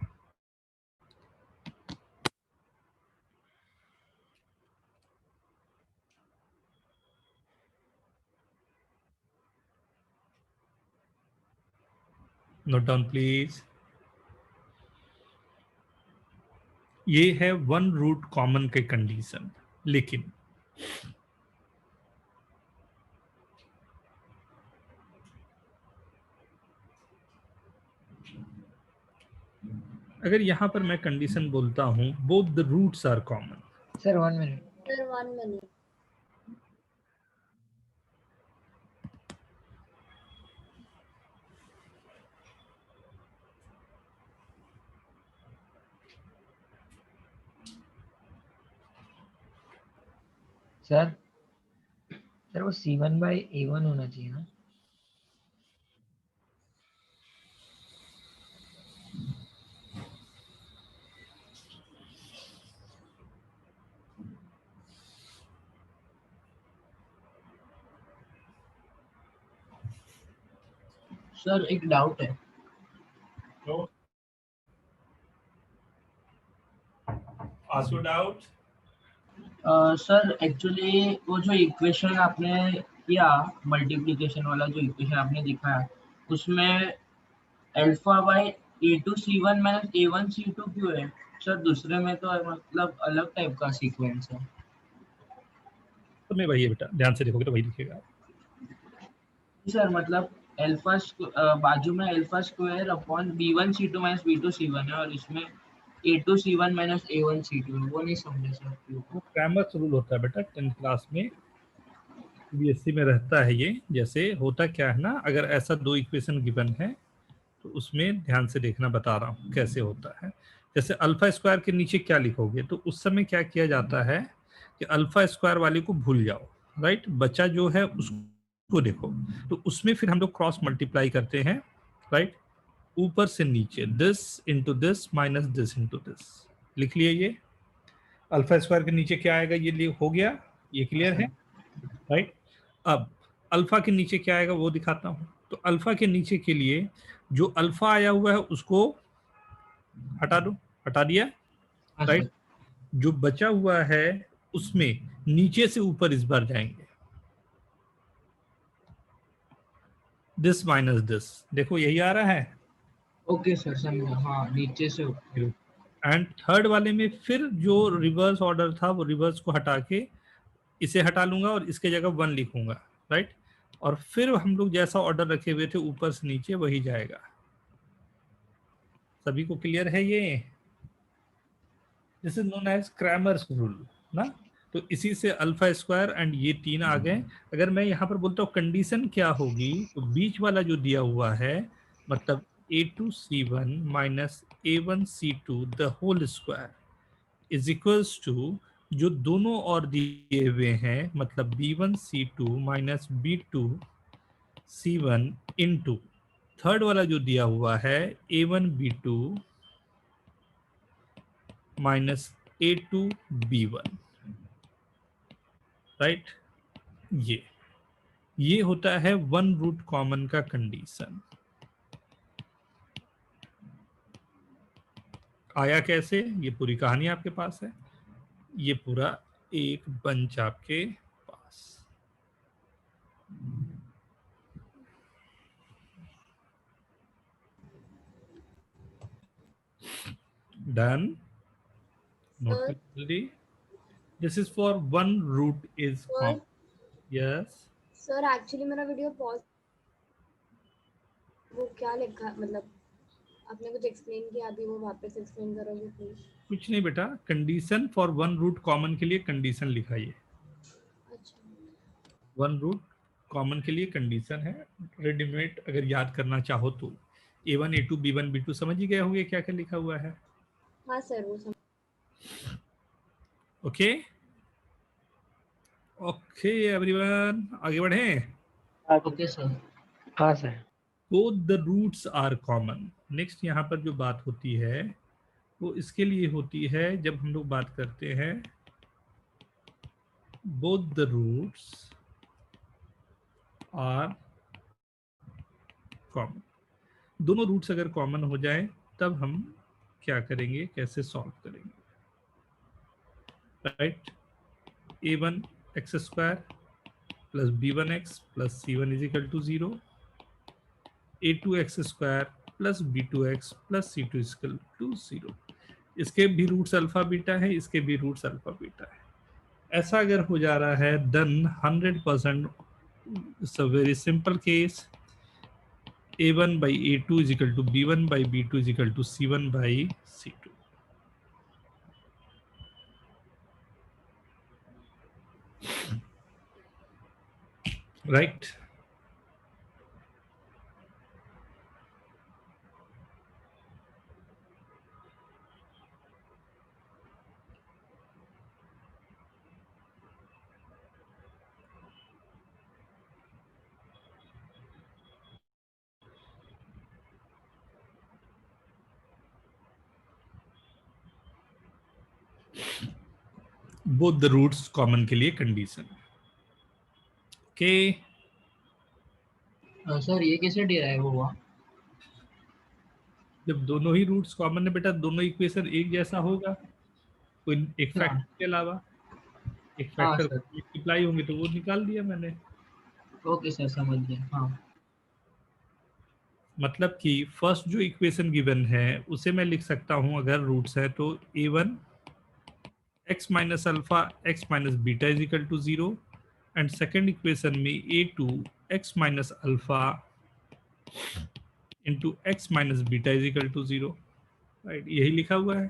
Note down please. ये है वन रूट कॉमन के कंडीशन, लेकिन अगर यहां पर मैं कंडीशन बोलता हूं both the roots are common, sir 1 minute. Sir 1 minute. Sir sir वो C1 बाय A1 होना चाहिए ना। सर एक डाउट है। Ask your doubt. Sir actually वो जो इक्वेशन आपने किया, मल्टीप्लिकेशन वाला जो इक्वेशन आपने दिखाया, उसमें alpha by A2C1 minus A1C2 क्यों है? सर दूसरे में तो मतलब अलग टाइप का सीक्वेंस है। तो मैं वही है बेटा, ध्यान से देखोगे तो वही दिखेगा। सर मतलब अल्फा बाजू में alpha square upon B1C2 minus B2C1 है, और इसमें A2C1 माइनस A1C2 है। वो नहीं समझे सर क्यों? वो क्रैमर्स रूल होता है बेटा, 10th क्लास में सीबीएसई में रहता है ये। जैसे होता क्या है ना, अगर ऐसा दो इक्वेशन गिवन है तो उसमें ध्यान से देखना, बता रहा हूँ कैसे होता है। जैसे अल्फा स्क्वायर के नीचे क्या लिखोगे, तो उस समय क्या किया जाता है कि अल्फा स्क्वायर वाले को भूल जाओ, राइट, बच्चा जो है उसको देखो। तो उसमें फिर हम लोग क्रॉस मल्टीप्लाई करते हैं, राइट, ऊपर से नीचे, this into this minus this into this. लिख लिए ये अल्फा स्क्वायर के नीचे क्या आएगा, ये हो गया, ये क्लियर है, राइट। अब अल्फा के नीचे क्या आएगा वो दिखाता हूं। तो अल्फा के नीचे के लिए जो अल्फा आया हुआ है उसको हटा दो, हटा दिया, हाँ राइट। सर। जो बचा हुआ है उसमें नीचे से ऊपर इस बार जाएंगे, दिस माइनस दिस, देखो यही आ रहा है। ओके सर समझा, हाँ नीचे से ऊपर। एंड थर्ड वाले में फिर जो रिवर्स ऑर्डर था वो रिवर्स को हटा के इसे हटा लूंगा और इसके जगह 1 लिखूंगा, राइट। और फिर हम लोग जैसा ऑर्डर रखे हुए थे ऊपर से नीचे वही जाएगा। सभी को क्लियर है ये? This is known as Cramer's rule ना। तो इसी से अल्फा स्क्वायर एंड ये 3 आ गए। अगर मैं यहाँ पर बोलता हूँ कंडीशन क्या होगी, तो बीच वाला जो दिया हुआ है मतलब A2C1 minus A1C2 the whole square is equals to जो दोनों और दिए हुए हैं मतलब B1C2 minus B2C1 into third वाला जो दिया हुआ है A1B2 माइनस A2B1, राइट। ये होता है वन रूट कॉमन का कंडीशन। आया कैसे, ये पूरी कहानी आपके पास है, ये पूरा एक बंच आपके पास। डन, नोट सर जल्दी। This is for one root is common. Yes sir actually मेरा वीडियो पॉज, वो क्या लिखा, मतलब आपने कुछ एक्सप्लेन किया अभी, वो वापस एक्सप्लेन करोगे प्लीज? कुछ नहीं बेटा, condition for one root common के लिए कंडीशन लिखाइए। अच्छा वन रूट कॉमन के लिए कंडीशन है, रेडीमेड अगर याद करना चाहो तो A1 A2 B1 B2 समझ ही गए होंगे क्या क्या लिखा हुआ है। हाँ सर वो समझ। ओके ओके एवरीवन, आगे बढ़े। Okay sir. हाँ sir. Both the roots are common. Next यहाँ पर जो बात होती है वो इसके लिए होती है जब हम लोग बात करते हैं both the roots are common. दोनों रूट्स अगर कॉमन हो जाए तब हम क्या करेंगे, कैसे सॉल्व करेंगे, right. A1 x square plus B1 x plus C1 is equal to 0, A2 x square plus b2x plus c2 equal to 0। इसके भी रूट्स अल्फा बीटा है, इसके भी रूट्स अल्फा बीटा है। ऐसा अगर हो जा रहा है then 100% it's a very simple case. a1 by a2 is equal to b1 by b2 is equal to c1 by c2। right? both the roots common के लिए condition। okay, सर ये कैसे डिराइव हुआ? जब दोनों ही रूट्स कॉमन है बेटा, दोनों इक्वेशन एक जैसा होगा, कोई एक हाँ फैक्टर के अलावा। एक हाँ फैक्टर सर, मल्टीप्लाई होंगे तो वो निकाल दिया मैंने। ओके सर, समझ गया। हाँ मतलब कि फर्स्ट जो इक्वेशन गिवन है उसे मैं लिख सकता हूं, अगर रूट्स है तो a1 x minus alpha x minus beta is equal to 0, and second equation में a2 x minus alpha into x minus beta is equal to 0। Right, यही लिखा हुआ है।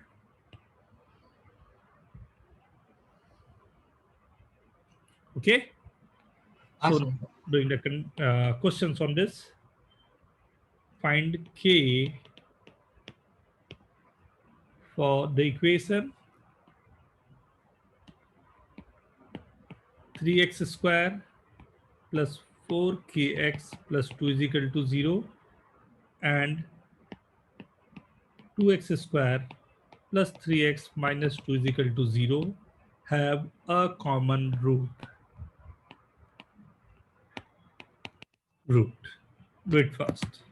ओके, हाँ so sir. doing the questions on this, find k for the equation 3x square plus 4kx plus 2 is equal to 0, and 2x square plus 3x minus 2 is equal to 0 have a common root. Do it fast.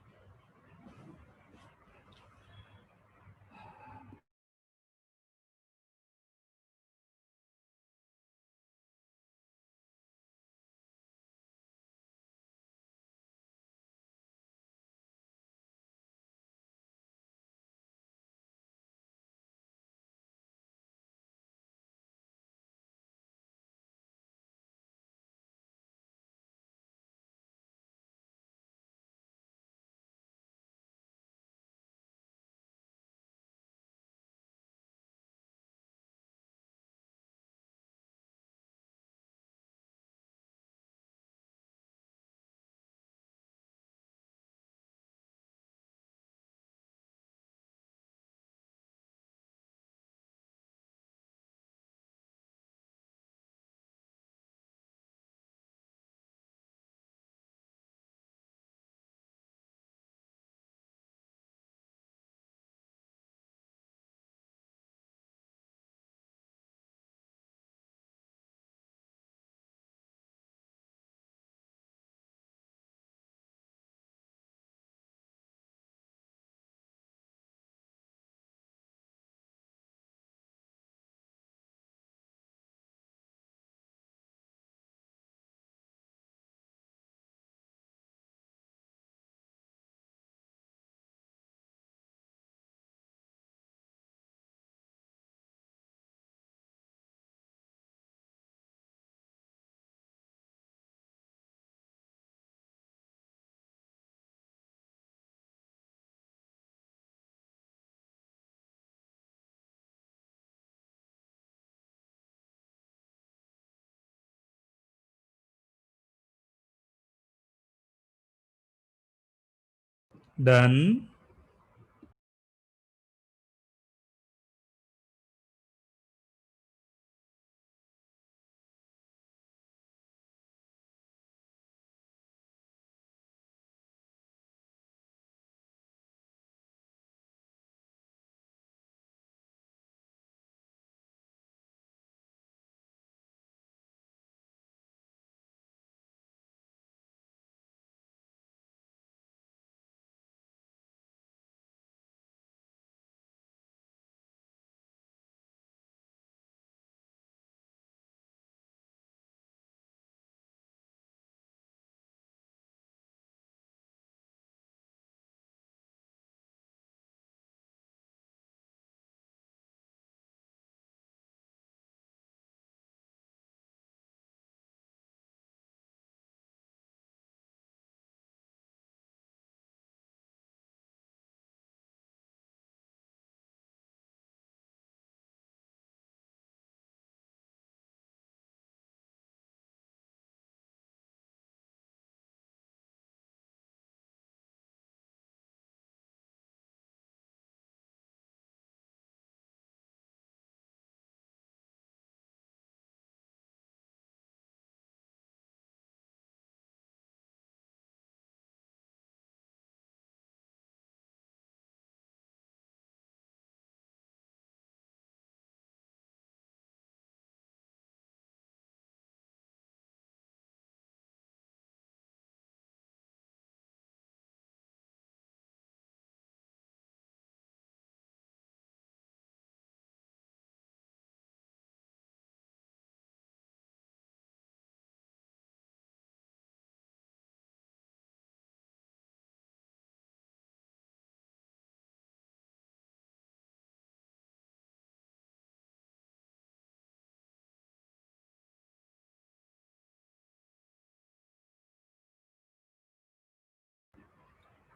Done.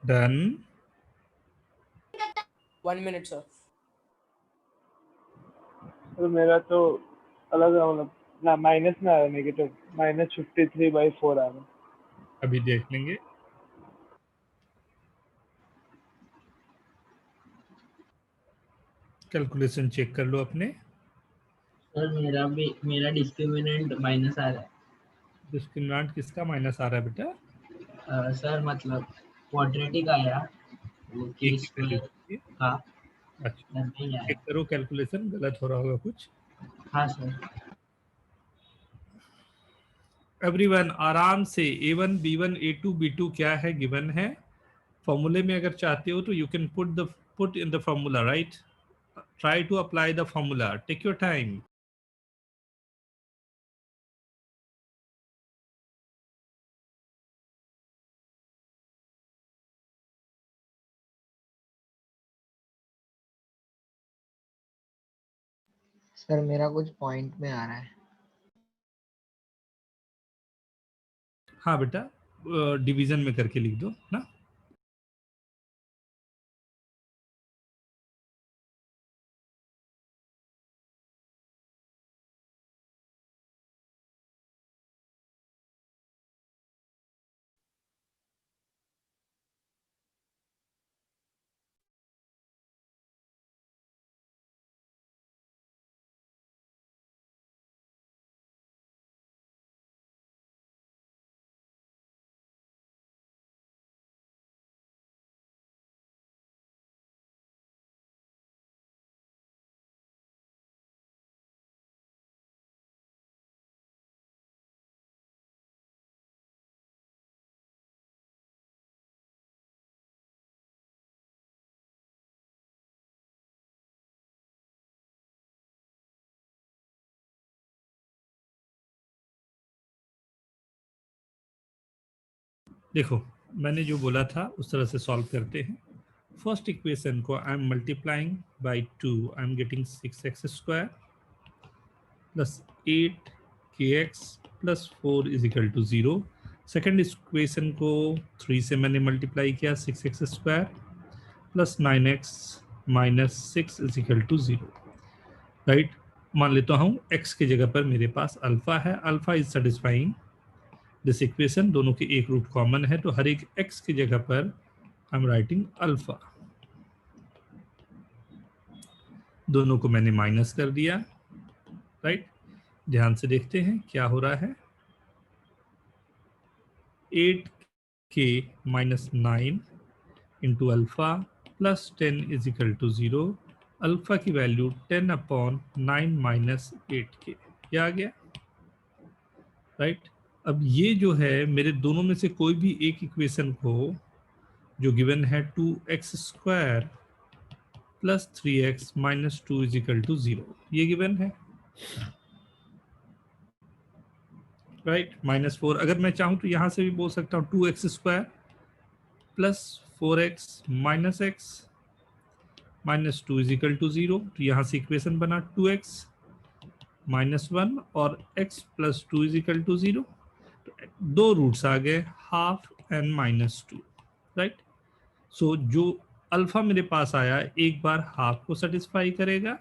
Done. 1 minute sir. तो मेरा तो अलग है, मतलब ना minus में आ रहा है, नेगेटिव -53/4 आ रहा है। अभी देख लेंगे। कैलकुलेशन चेक कर लो अपने। सर मेरा डिस्क्रिमिनेंट माइनस आ रहा है। डिस्क्रिमिनेंट किसका माइनस आ रहा है बेटा? सर मतलब क्वाड्रेटिक आया, वो ए के की वैल्यू स्क्वायर चाहिए। का अच्छा, नहीं चेक आया। करो कैलकुलेशन, गलत हो रहा होगा कुछ। हाँ सर। एवरीवन आराम से A1 B1 A2 B2 क्या है गिवन है। फॉर्मूले में अगर चाहते हो तो you can put in the formula, right? Try to apply the formula, take your time. Sir मेरा कुछ पॉइंट में आ रहा है। हाँ बेटा, डिवीजन में करके लिख दो ना। देखो, मैंने जो बोला था उस तरह से सॉल्व करते हैं। फर्स्ट इक्वेशन को I am multiplying by 2, I am getting 6x² plus 8kx plus 4 is equal to 0। Second equation को 3 से मैंने मल्टीप्लाई किया, 6x² plus 9x minus 6 is equal to 0, right? मान लेता हूँ x की जगह पर मेरे पास अल्फा है, alpha is satisfying this equation. दोनों के एक रूट कॉमन है, तो हर एक x की जगह पर आई एम राइटिंग अल्फा। दोनों को मैंने माइनस कर दिया, राइट? ध्यान से देखते हैं क्या हो रहा है। 8k minus 9 into alpha plus 10 is equal to 0। Alpha की वैल्यू 10/9 माइनस 8k, क्या आ गया, राइट? अब ये जो है मेरे दोनों में से कोई भी एक इक्वेशन को जो गिवन है 2x² plus 3x minus 2 is equal to 0, ये गिवन है, राइट? -4 अगर मैं चाहूं तो यहां से भी बोल सकता हूं 2x² plus 4x minus x minus 2 is equal to 0। तो यहाँ से इक्वेशन बना 2x माइनस 1 और x plus 2 is equal to 0। दो रूट्स आ गए, हाफ एंड -2, राइट? सो जो अल्फा मेरे पास आया एक बार हाफ को सेटिस्फाई करेगा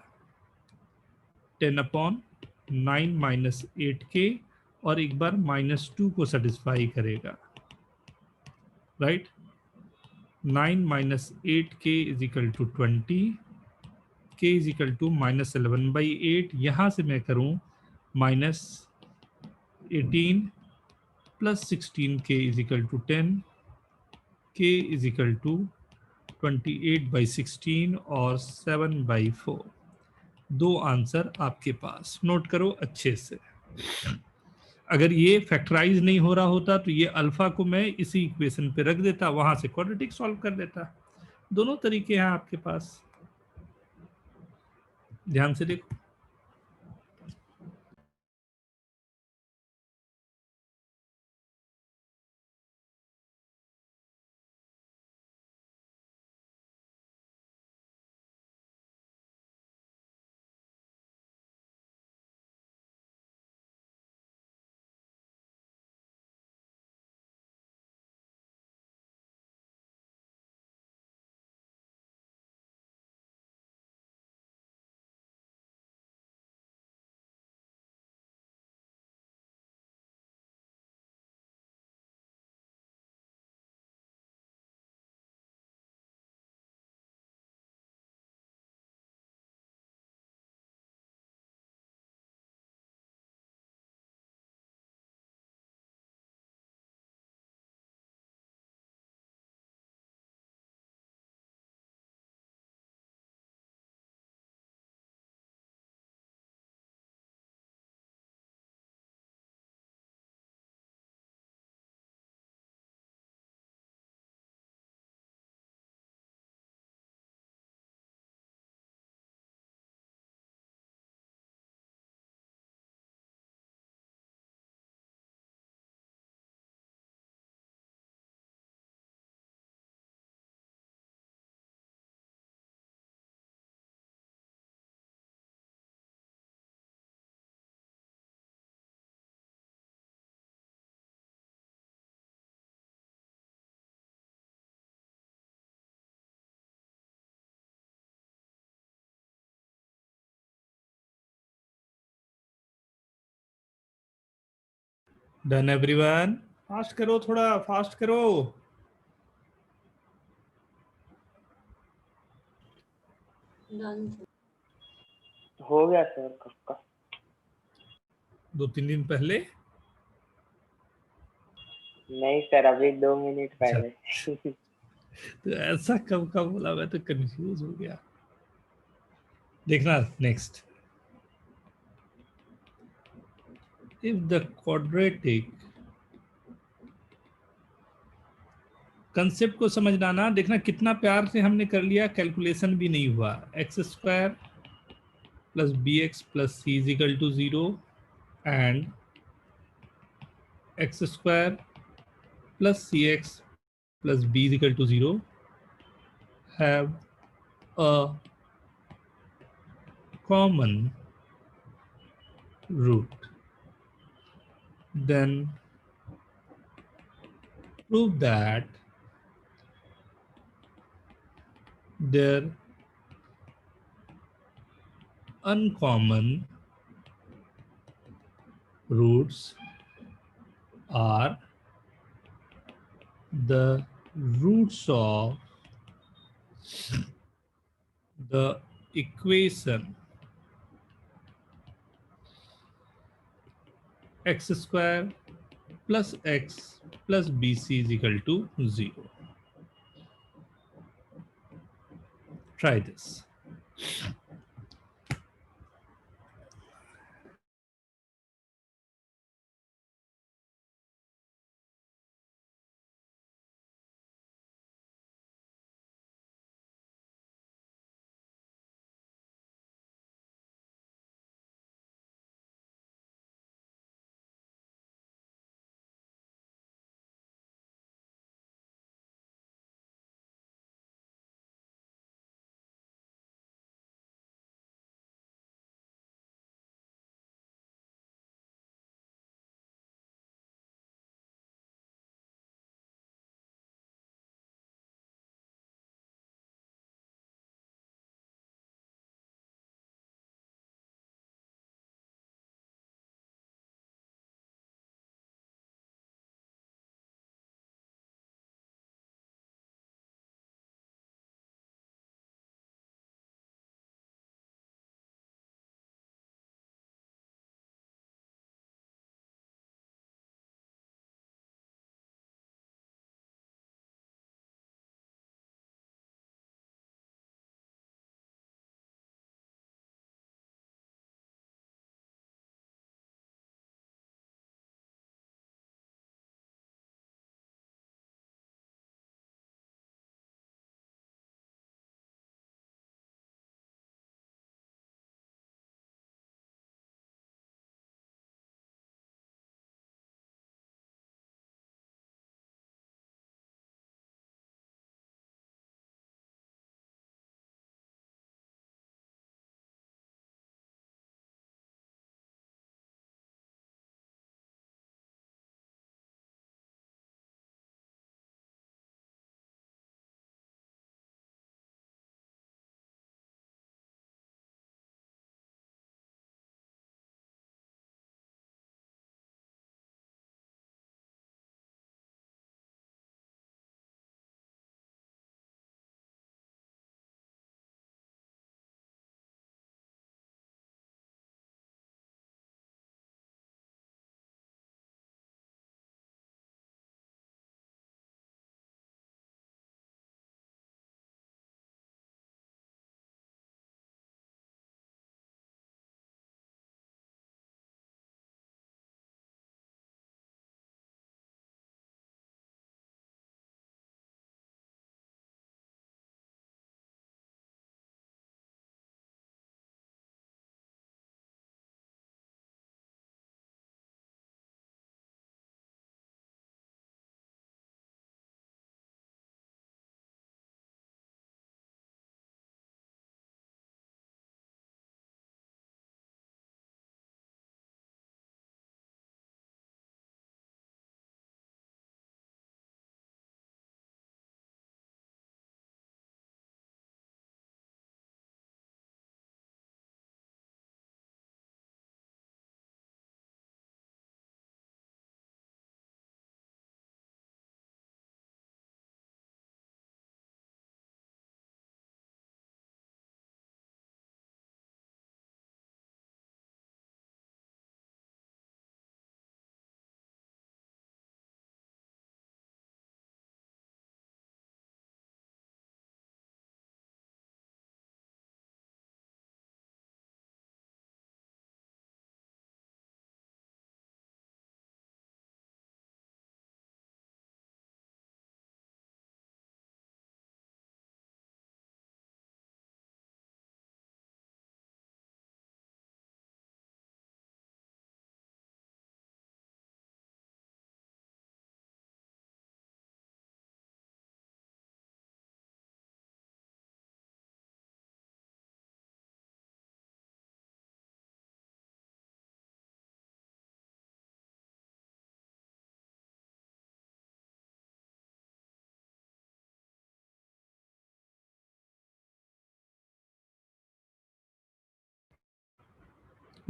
10/9 माइनस 8k, और एक बार -2 को सेटिस्फाई करेगा, right? 9 minus 8k is equal to 20, k is equal to -11/8। यहाँ से मैं करूँ -18 plus 16k is equal to 10, k is equal to 28/16 और 7/4। दो आंसर आपके पास, नोट करो अच्छे से। अगर ये फैक्टराइज नहीं हो रहा होता तो ये अल्फा को मैं इसी इक्वेशन पे रख देता, वहां से क्वाड्रेटिक सॉल्व कर देता। दोनों तरीके हैं आपके पास, ध्यान से देखो। Done everyone? फास्ट करो, थोड़ा फास्ट करो। डन। हो गया सर कब का? 2-3 दिन पहले। नहीं सर, अभी 2 मिनट अच्छा। पहले। तो ऐसा कब कब बोला, मैं तो कंफ्यूज हो गया। देखना next. If the quadratic, concept को समझना ना, देखना कितना प्यार से हमने कर लिया, कैलकुलेशन भी नहीं हुआ। X square plus B x plus C is equal to 0 and x square plus c x plus b is equal to 0 have a common root, then prove that their uncommon roots are the roots of the equation x square plus x plus bc is equal to 0. Try this.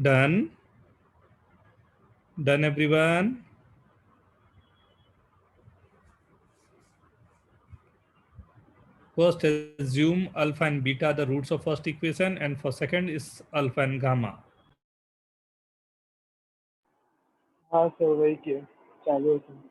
Done. Done, everyone. First, assume alpha and beta are the roots of first equation, and for second is alpha and gamma. हाँ sir वही किया चालू है sir.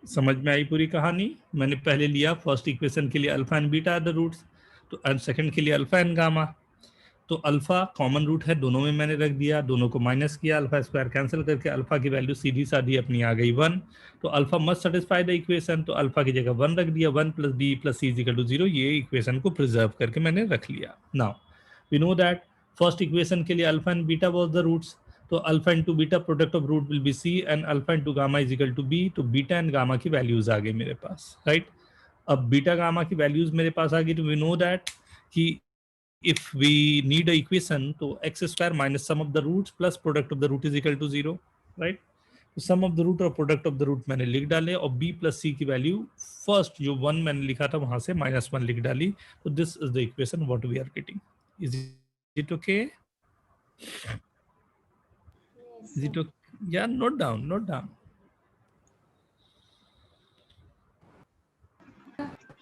समझ में आई पूरी कहानी? मैंने पहले लिया फर्स्ट इक्वेशन के लिए alpha and beta are the roots, तो सेकंड के लिए अल्फा एंड गामा। तो अल्फा कॉमन रूट है, दोनों में मैंने रख दिया, दोनों को माइनस किया, अल्फा स्क्वायर कैंसिल करके अल्फा की वैल्यू सीधी साधी अपनी आ गई 1। तो alpha must satisfy the equation, तो अल्फा की जगह 1 रख दिया, 1 plus B plus C equal to 0। ये इक्वेशन को प्रिजर्व करके मैंने रख लिया। Now we know that first equation के लिए alpha and beta was the roots, तो alpha into beta product of root will be C and alpha into gamma is equal to b. तो beta and gamma की values आ गई मेरे पास, right. अब बीटा गामा की वैल्यूज मेरे पास आ गई, तो वी नो दैट कि if we need a equation, तो x square minus sum of the roots plus product of the root is equal to 0, right? तो sum of the root और product of the root मैंने लिख डाले, और b plus c की value first जो 1 मैंने लिखा था वहां से -1 लिख डाली। तो this is the equation what we are getting. Is it okay? Yes, is sir. It okay? या note down, note down.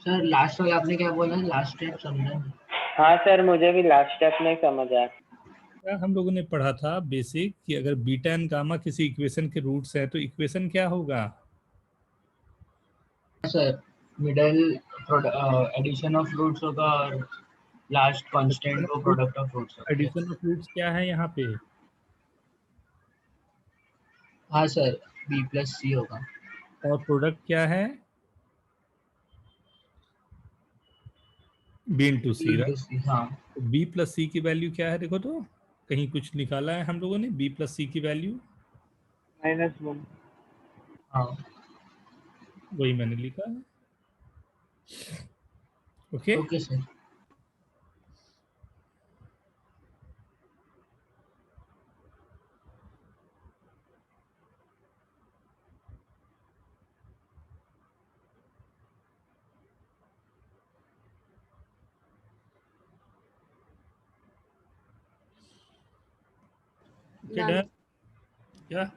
Sir last वाला आपने क्या बोला, लास्ट स्टेप समझा नहीं। हाँ सर, मुझे भी लास्ट स्टेप नहीं समझ आया। हम लोगों ने पढ़ा था बेसिक कि अगर बीटा एंड गामा किसी इक्वेशन के रूट्स है तो इक्वेशन क्या होगा? Sir middle addition of roots होगा और लास्ट कांस्टेंट वो प्रोडक्ट ऑफ रूट्स होती है। एडिशन ऑफ रूट्स क्या है यहाँ पे? हाँ सर, b प्लस सी होगा। और प्रोडक्ट क्या है? b इंटू b सी, इंटू राइट? सी, हाँ। b प्लस सी की वैल्यू क्या है? देखो तो कहीं कुछ निकाला है हम लोगों ने b प्लस सी की वैल्यू? -1। हाँ वही मैंने लिखा है। Okay, okay sir. डन। क्या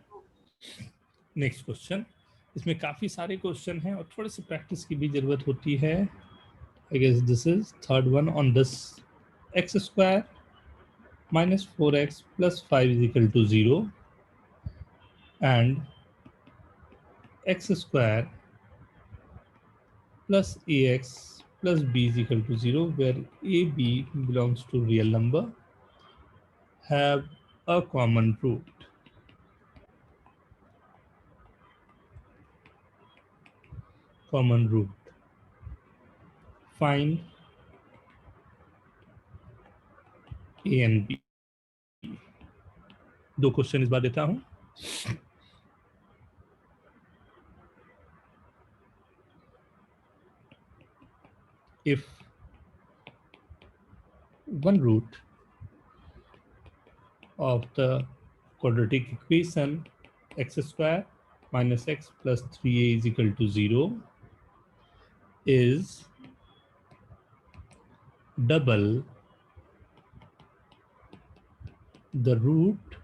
नेक्स्ट क्वेश्चन? इसमें काफी सारे क्वेश्चन हैं और थोड़े से प्रैक्टिस की भी जरूरत होती है। I guess this is third one on this. X square minus 4x plus 5 is equal to 0 and x square plus ax plus b is equal to 0 where a, b belongs to real number have a common root. Common root. Find a and b. दो question इस बार देता हूं। If one root of the quadratic equation x square minus x plus 3a is equal to 0 is double the root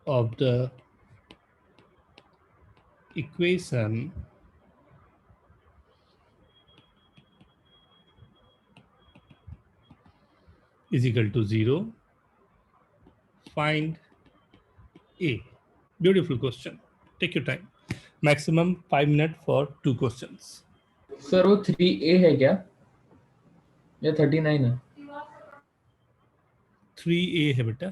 of the equation is equal to 0, find a. Beautiful question. Take your time. Maximum 5 minutes for 2 questions. Sir वो 3a है क्या या 39 है? 3a है बेटा।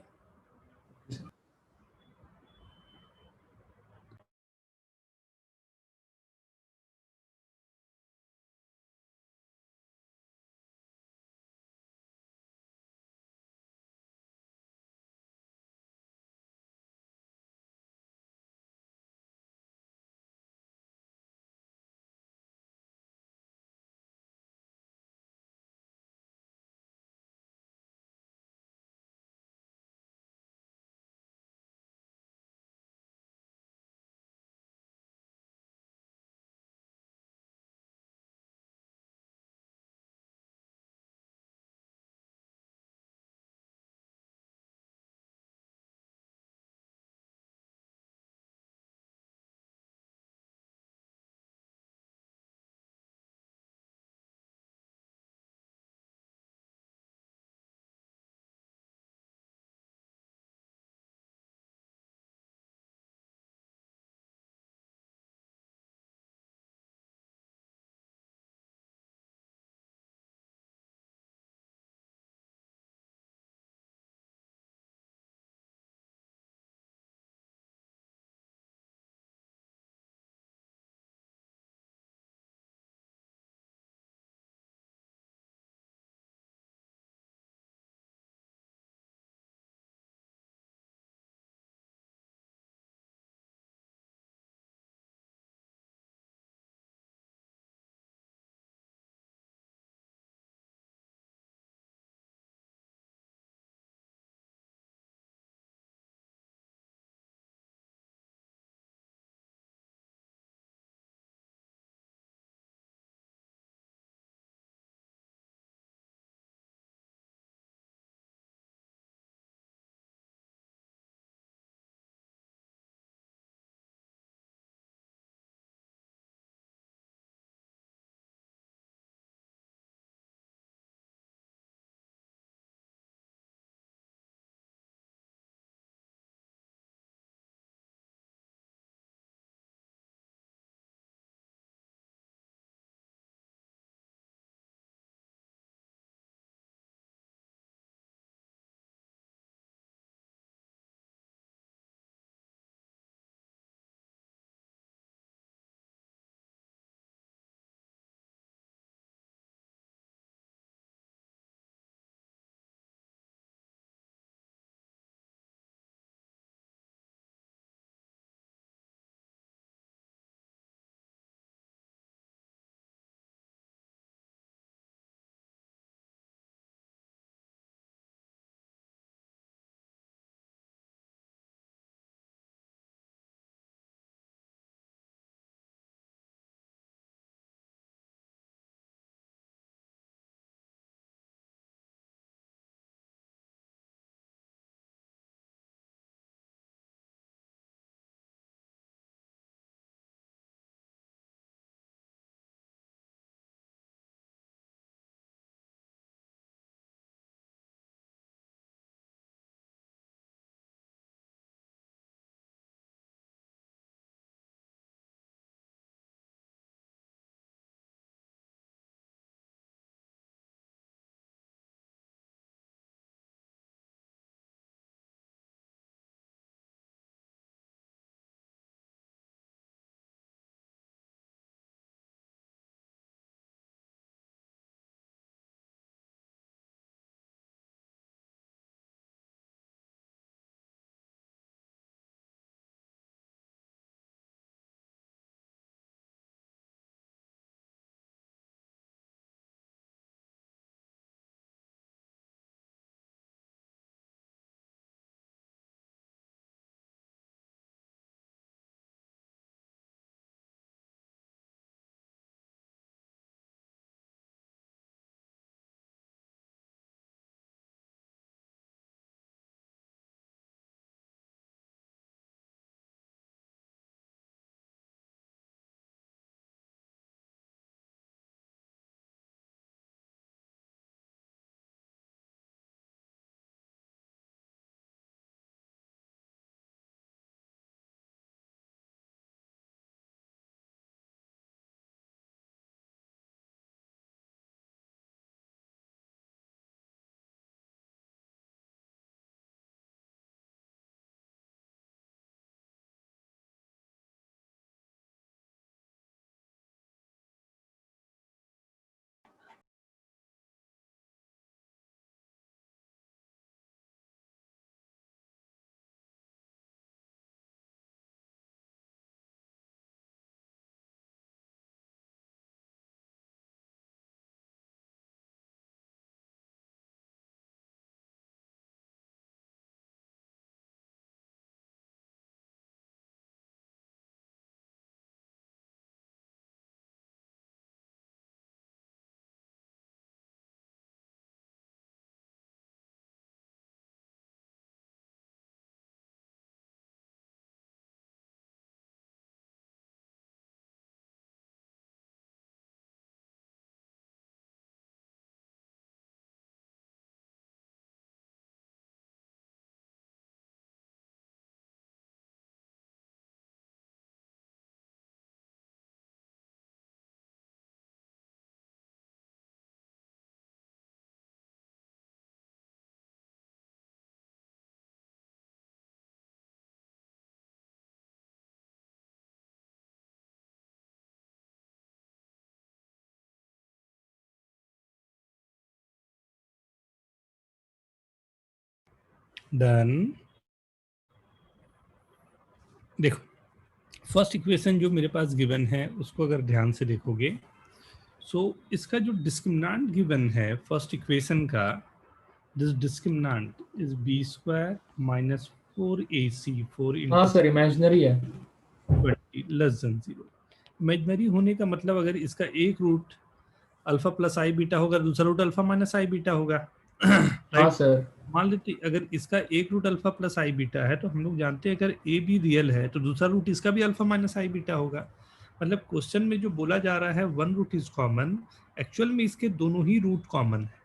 Done. देखो first equation जो मेरे पास गिवन है उसको अगर ध्यान से देखोगे, सो इसका जो डिस्क्रिमिनेंट गिवन है फर्स्ट इक्वेशन का, this discriminant is b square minus 4ac 4 हाँ इंटू सर इमेजिनरी है। 20 लेस देन 0। इमेजिनरी होने का मतलब अगर इसका एक रूट अल्फा प्लस आई बीटा होगा, दूसरा रूट अल्फा माइनस आई बीटा होगा। हाँ राइट, सर। मान लेते अगर इसका एक रूट अल्फा प्लस आई बीटा है तो हम लोग जानते हैं अगर ए भी रियल है तो दूसरा रूट इसका भी अल्फा माइनस आई बीटा होगा। मतलब क्वेश्चन में जो बोला जा रहा है one root is common, actual में इसके दोनों ही रूट कॉमन है,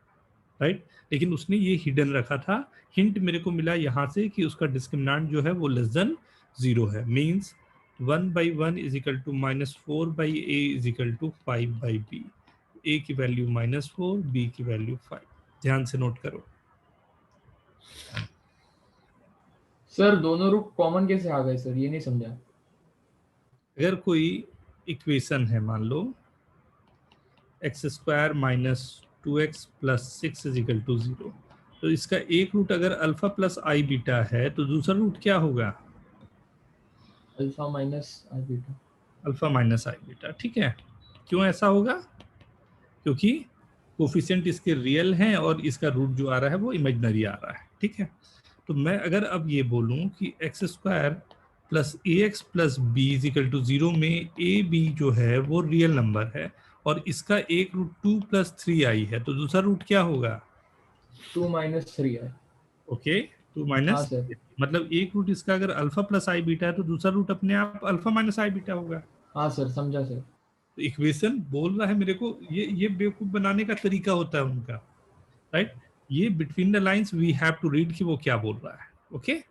राइट। लेकिन उसने ये हिडन रखा था। हिंट मेरे को मिला यहाँ से कि उसका डिस्क्रिमिनेंट जो है वो लेस देन 0 है। Means 1/1 is equal to -4/a is equal to 5/b। a की वैल्यू -4, b की वैल्यू 5। ध्यान से नोट करो। सर दोनों रूट कॉमन कैसे आ गए सर, ये नहीं समझा। अगर कोई इक्वेशन है, मान लो x² - 2x + 6 is equal to 0, तो इसका एक रूट अगर अल्फा प्लस आई बीटा है तो दूसरा रूट क्या होगा? अल्फा माइनस आई बीटा। अल्फा माइनस आई बीटा, ठीक है। क्यों ऐसा होगा? क्योंकि कोफिशिएंट इसके रियल हैं और इसका रूट जो आ रहा है वो इमेजिनरी आ रहा है, ठीक है। तो मैं अगर अब ये बोलूं कि x² + ax + b is equal to 0 में a b जो है वो रियल नंबर है और इसका एक रूट 2 + 3i है, तो दूसरा रूट क्या होगा? 2 - 3 है। ओके, 2 हाँ माइनस, सर। मतलब एक रूट इसका अगर अल्फा प्लस आई बीटा है तो दूसरा रूट अपने आप अल्फा माइनस आई बीटा होगा। हाँ सर समझा सर। तो इक्वेशन बोल रहा है मेरे को, ये बेवकूफ बनाने का तरीका होता है उनका, राइट। ये between the lines we have to read कि वो क्या बोल रहा है। ओके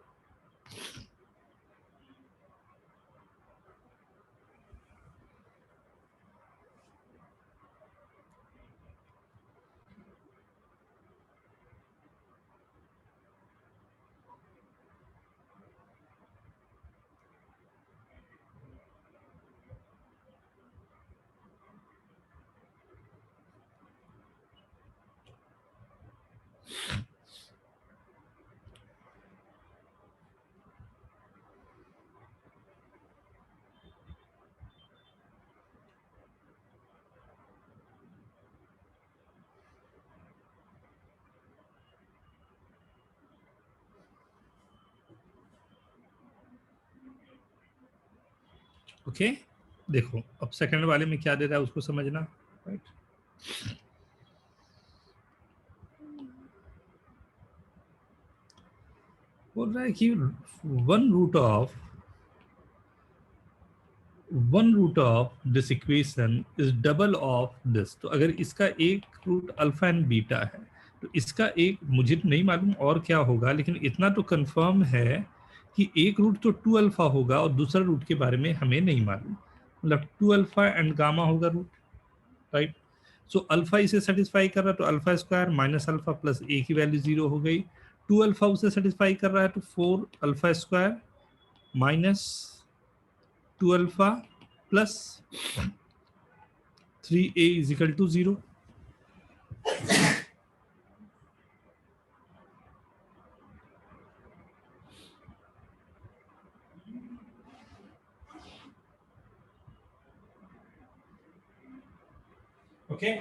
ओके, देखो अब सेकंड वाले में क्या दे रहा है उसको समझना, राइट। बोल रहा है कि one root of this equation is double of this. तो अगर इसका एक रूट अल्फा एंड बीटा है तो इसका एक, मुझे नहीं मालूम और क्या होगा, लेकिन इतना तो कंफर्म है कि एक रूट तो 2 अल्फा होगा और दूसरा रूट के बारे में हमें नहीं मालूम। मतलब 2 अल्फा एंड गामा होगा रूट, राइट। सो अल्फा इसे सेटिस्फाई कर रहा है तो alpha square minus alpha plus A की वैल्यू 0 हो गई। 2 अल्फा उसे सेटिस्फाई कर रहा है तो 4 alpha square minus 2 alpha plus 3a is equal to 0। Okay,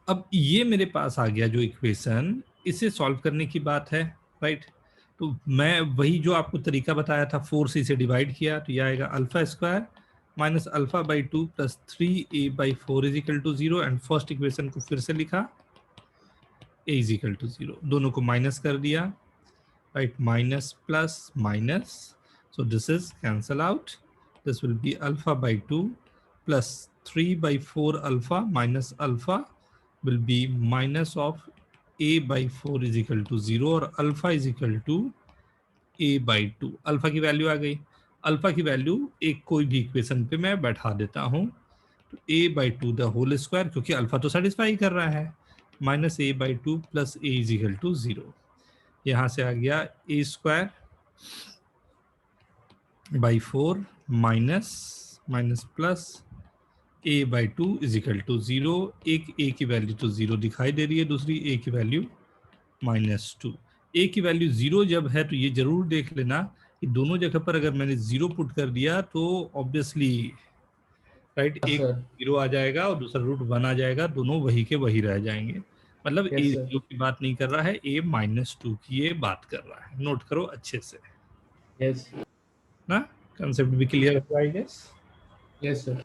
अब ये मेरे पास आ गया जो इक्वेशन, इसे सॉल्व करने की बात है, राइट। तो मैं वही जो आपको तरीका बताया था, 4 से इसे डिवाइड किया तो यह आएगा alpha square minus alpha by 2 plus 3a/4 is equal to 0। And first equation को फिर से लिखा, a इज इक्वल टू 0, दोनों को माइनस कर दिया, right. Minus plus minus, so this is cancel out, this will be alpha by 2 plus 3/4 alpha minus alpha will be minus of a/4 is equal to 0 और alpha is equal to a/2। Alpha की value आ गई, alpha की value एक कोई भी equation पे मैं बैठा देता हूँ, तो a/2 द होल स्क्वायर, क्योंकि अल्फा तो सेटिस्फाई कर रहा है, minus a/2 plus a is equal to 0। यहाँ से आ गया a square by 4 minus plus a/2 is equal to 0। एक a की वैल्यू तो 0 दिखाई दे रही है, दूसरी a की वैल्यू -2। ए की वैल्यू 0 जब है तो ये जरूर देख लेना कि दोनों जगह पर अगर मैंने 0 पुट कर दिया तो ऑब्वियसली राइट एक सर 0 आ जाएगा और दूसरा रूट 1 आ जाएगा, दोनों वही के वही रह जाएंगे। मतलब Yes, ए sir. 0 की बात नहीं कर रहा है, ए -2 की ये बात कर रहा है। नोट करो अच्छे से यस ना, कंसेप्ट भी क्लियर है आई गेस। Yes sir.